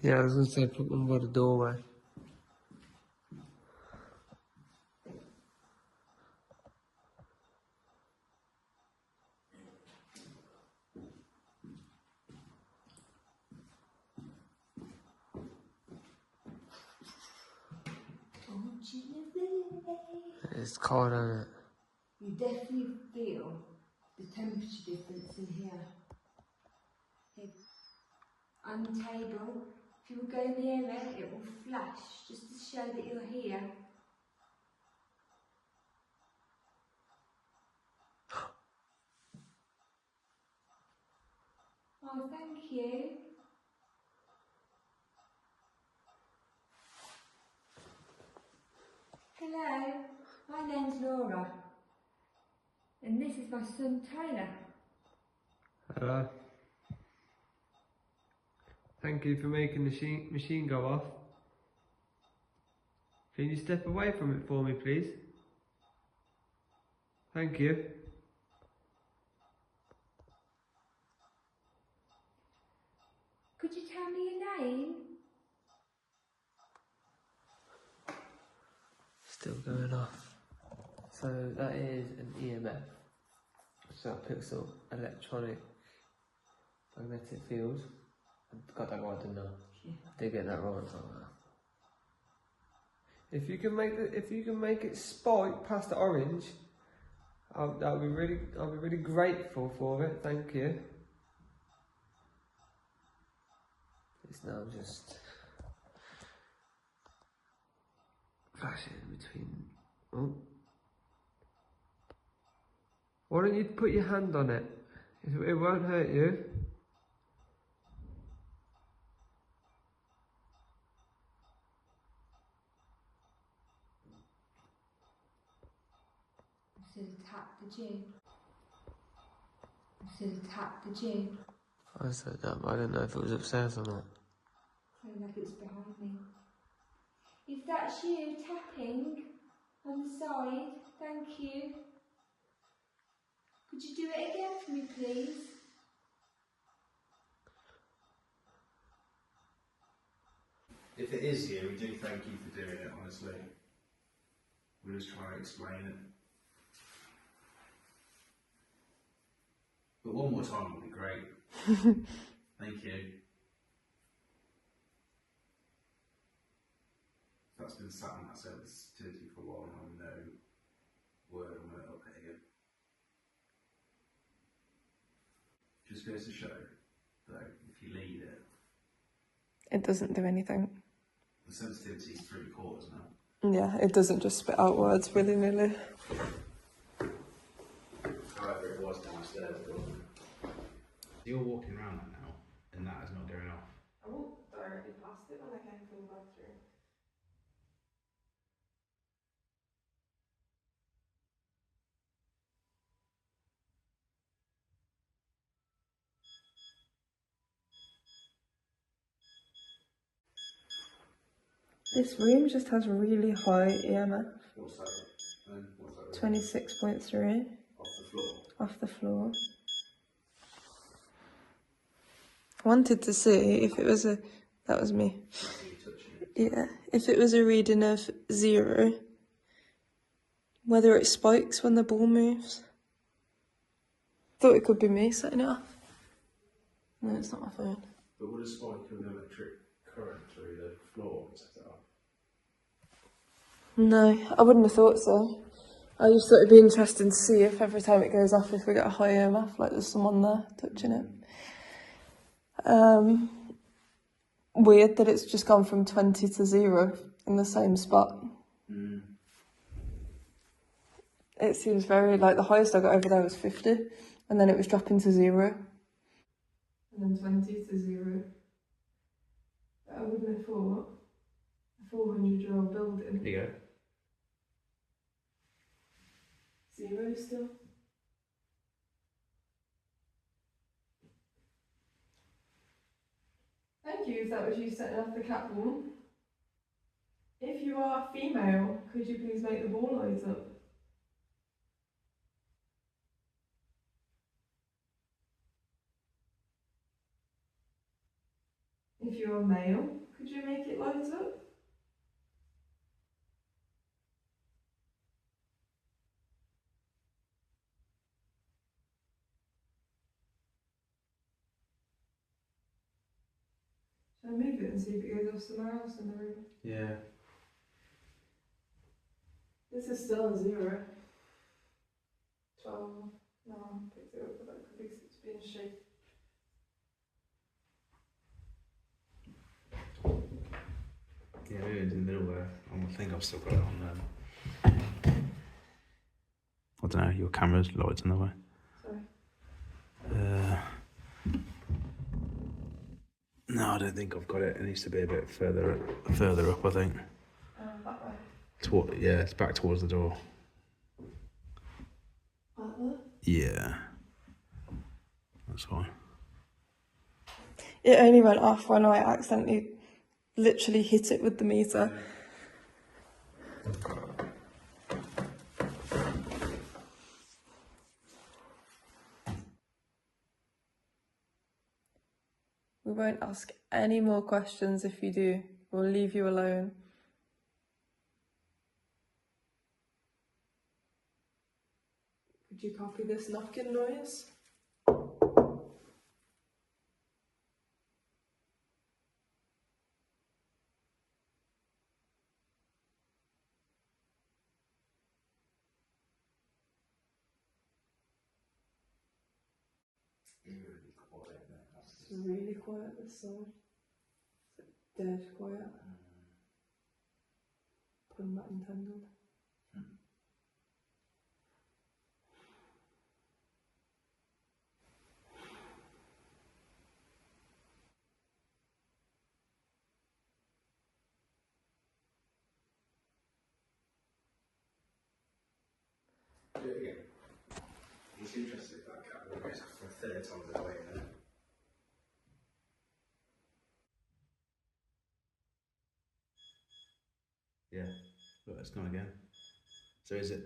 Yeah, I was going to say put one by the doorway. It's cold, isn't it? You definitely feel the temperature difference in here. On the table, if you will go near it will flash just to show that you're here. Oh, thank you. Hello, my name's Laura, and this is my son Tyler. Hello. Thank you for making the machine go off. Can you step away from it for me, please? Thank you. Could you tell me your name? Still going off. So that is an EMF. So it picks up electronic magnetic fields. I got that right, didn't I? Yeah. Did get that right somewhere. If you can make it spike past the orange, I'll be really grateful for it. Thank you. It's now just flashing between. Oh. Why don't you put your hand on it? It won't hurt you. I should have tapped the gym. I should have tapped the gym. I said that, but I didn't know if it was upstairs or not. Sounded like it was behind me. If that's you tapping on the side, thank you. Could you do it again for me, please? If it is you, we do thank you for doing it, honestly. We're just trying to explain it. But one more time would be great. Thank you. That's been sat on that sensitivity for a while and no word on it up here. Just goes to show, though, if you leave it, It doesn't do anything. the sensitivity is 3/4 now. Yeah, it doesn't just spit out words willy-nilly. However, it was downstairs. You're walking around that now, and that is not going off. I walked directly past it when I came from the bathroom. This room just has really high EMF. What's that? What's 26.3 off the floor. off the floor. I wanted to see if it was a... That was me. That's you touching it. Yeah, if it was a reading of 0, whether it spikes when the ball moves. Thought it could be me setting it off. No, it's not my phone. But would a spike of an electric current through the floor set it off? No, I wouldn't have thought so. I just thought it'd be interesting to see if every time it goes off, if we get a high EMF, like there's someone there touching it. Weird that it's just gone from 20 to 0 in the same spot. Mm. It seems very, like the highest I got over there was 50, and then it was dropping to 0. And then 20 to 0. I wouldn't have thought a 400-year-old building. Here you go. 0 still. Thank you, if that was you setting off the cat ball. If you are female, could you please make the ball light up? If you are male, could you make it light up? Shall I move it and see if it goes off somewhere else in the room? Yeah. This is still a 0. 12. No, I picked it up, but that could be it's being shaken. Yeah, maybe it's in the middle there. I think I've still got it on I don't know, your camera's lights in the way. Sorry. No, I don't think I've got it. It needs to be a bit further up, I think. That way. Yeah, it's back towards the door. Like that? Yeah. That's fine. It only went off when I accidentally literally hit it with the meter. We won't ask any more questions if you do. We'll leave you alone. Could you copy this knocking noise? It's really quiet this side. It's dead quiet. Pun not intended. Do it again. He's interested in that cat. We'll go for a third time the way in there. Yeah, look, it's gone again. So is it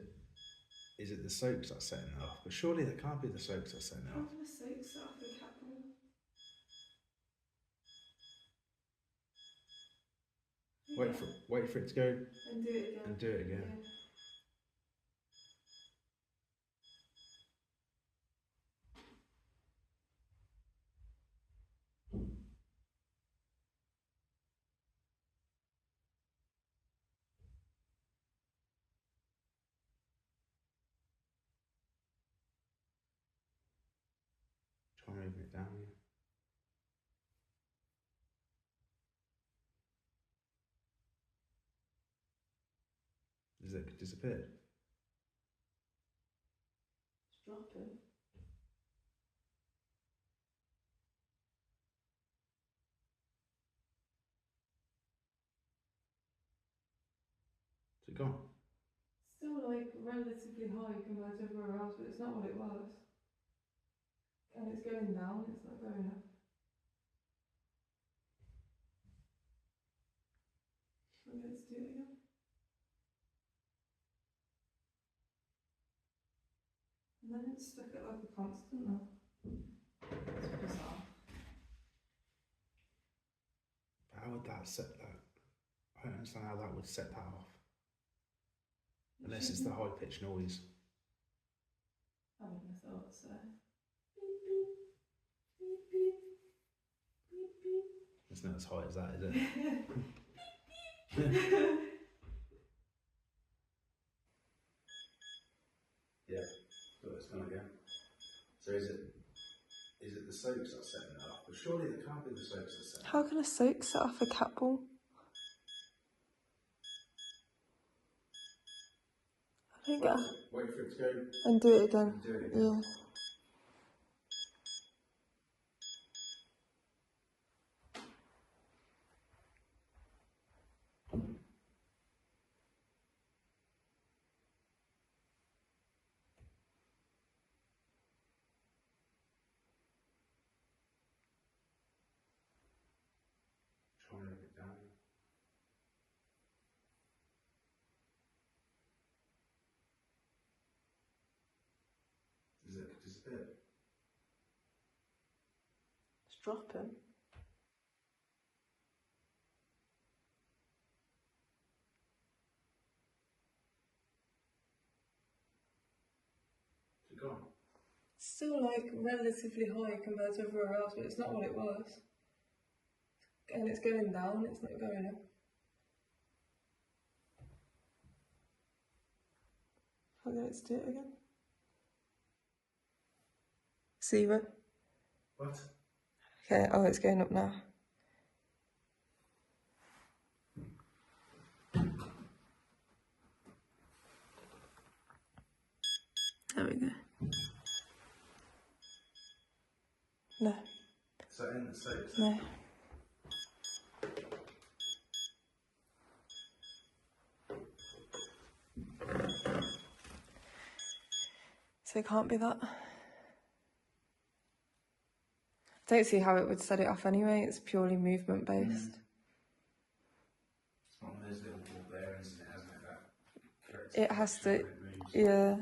the soaks that's setting it off? But surely that can't be the soaks that's setting it off. The soaks off the cat ball. Wait for it to go And do it again. and do it again. Yeah. Try moving it down. Has it disappeared? It's dropping. Is it gone? Still like relatively high compared to everywhere else, but it's not what it was. And it's going down, it's not going up. Okay, let's do it again. And then it's stuck at like a constant now. It's bizarre. How would that set that? I don't understand how that would set that off. Unless it's the high pitched noise. I wouldn't have thought so. Beep, beep, beep, beep, beep, beep. It's not as high as that, is it? Yeah, so it's gone again. So is it the soaks that's setting that off? But surely it can't be the soaks that's setting it off. How can a soak set off a cat ball? I don't get it. Wait for it to go And do it again. and do it again. Yeah. Try and look it down. Does it disappear? It's dropping. Is it gone? Still like relatively high compared to everywhere else, but it's not what it was. And it's going down, it's not going up. I'll get it to do it again. See what? What? Okay, oh, it's going up now. There we go. No, So in the soaks? no. So it can't be that. I don't see how it would set it off anyway, it's purely movement based. It's one of those little ball bearings, isn't it? Hasn't it? That It has to, when it moves. yeah.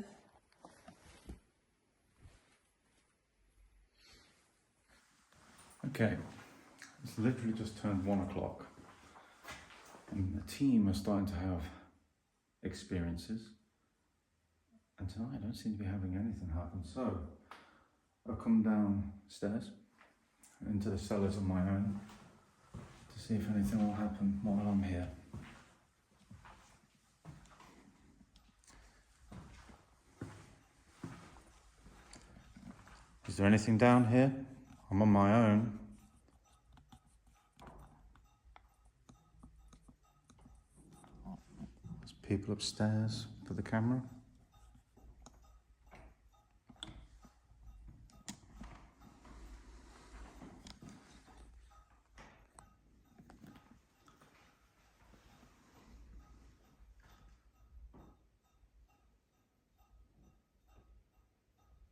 Okay, it's literally just turned 1 o'clock, and the team are starting to have experiences. And tonight I don't seem to be having anything happen. So I've come downstairs into the cellars on my own to see if anything will happen while I'm here. Is there anything down here? I'm on my own. There's people upstairs for the camera.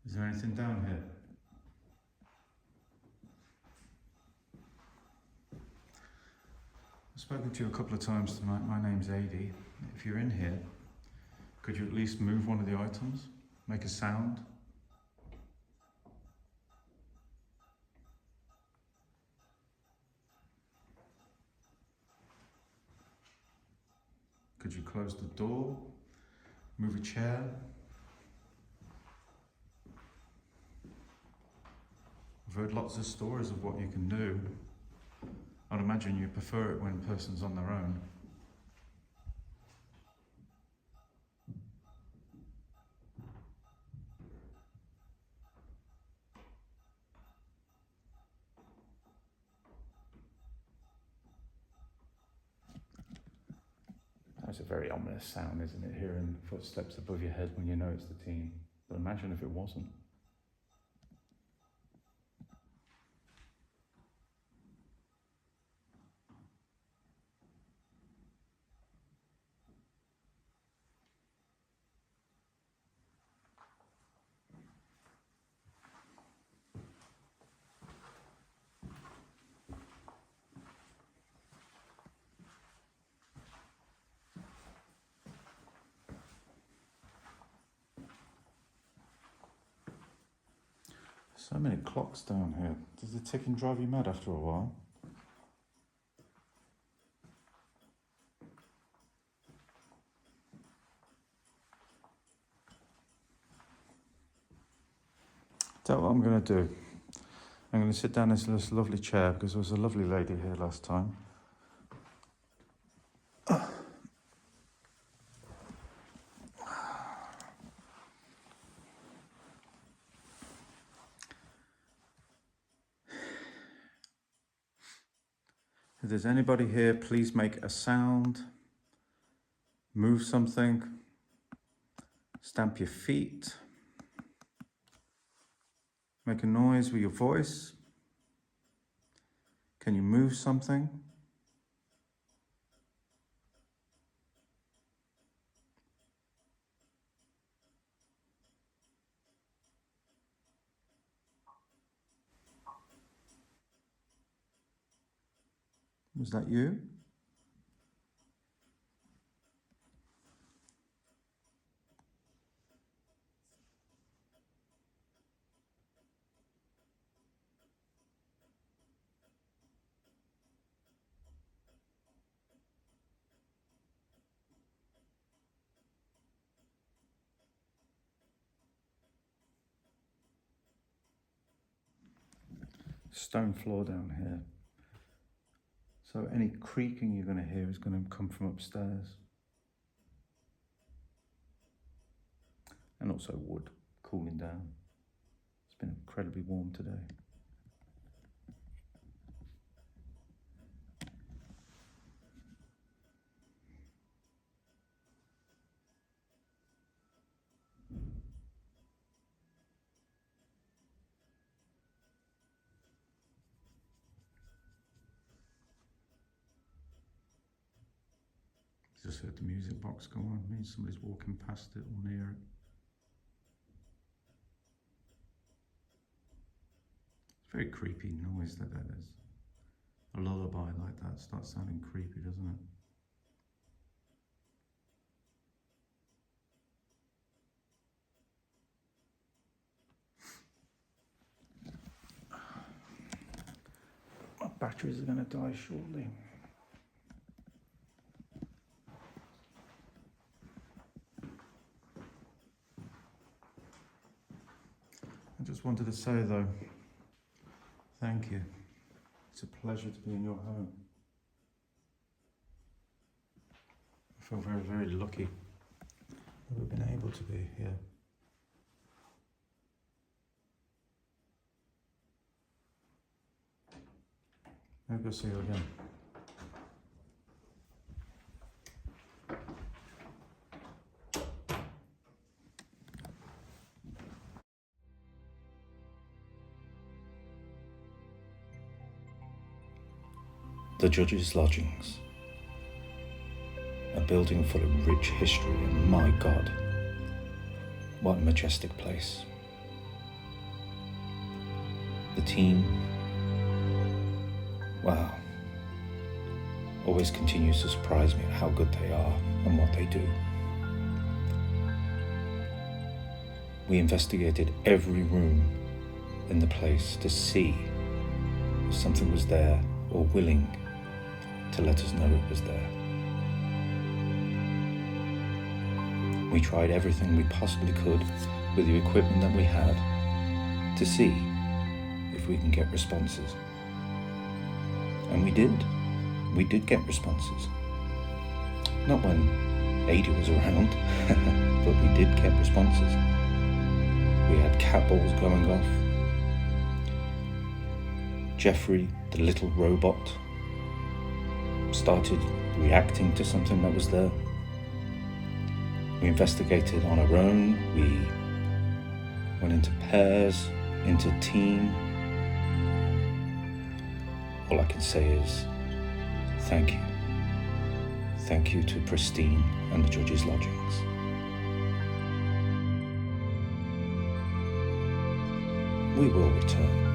Is there anything down here? I've spoken to you a couple of times tonight. My name's Adi. If you're in here, could you at least move one of the items? Make a sound? Could you close the door? Move a chair? I've heard lots of stories of what you can do. I'd imagine you prefer it when a person's on their own. That's a very ominous sound, isn't it? Hearing footsteps above your head when you know it's the team. But imagine if it wasn't. So many clocks down here. Does the ticking drive you mad after a while? Tell you what I'm going to do. I'm going to sit down in this lovely chair because there was a lovely lady here last time. If there's anybody here, please make a sound, move something, stamp your feet, make a noise with your voice. Can you move something? Was that you? Stone floor down here. So any creaking you're going to hear is going to come from upstairs. And also wood cooling down. It's been incredibly warm today. Just heard the music box go on. Means somebody's walking past it or near it. It's a very creepy noise that is. A lullaby like that starts sounding creepy, doesn't it? My batteries are going to die shortly. I just wanted to say though, thank you. It's a pleasure to be in your home. I feel very, very lucky that we've been able to be here. Maybe I'll see you again. The Judges Lodgings. A building full of rich history, and my God, what a majestic place. The team, wow, always continues to surprise me at how good they are and what they do. We investigated every room in the place to see if something was there or willing to let us know it was there. We tried everything we possibly could with the equipment that we had to see if we can get responses. And we did. We did get responses. Not when Ada was around, but we did get responses. We had cat balls going off. Jeffrey, the little robot, started reacting to something that was there. We investigated on our own. We went into pairs, into team. All I can say is thank you. Thank you to Presteigne and the Judges Lodgings. We will return.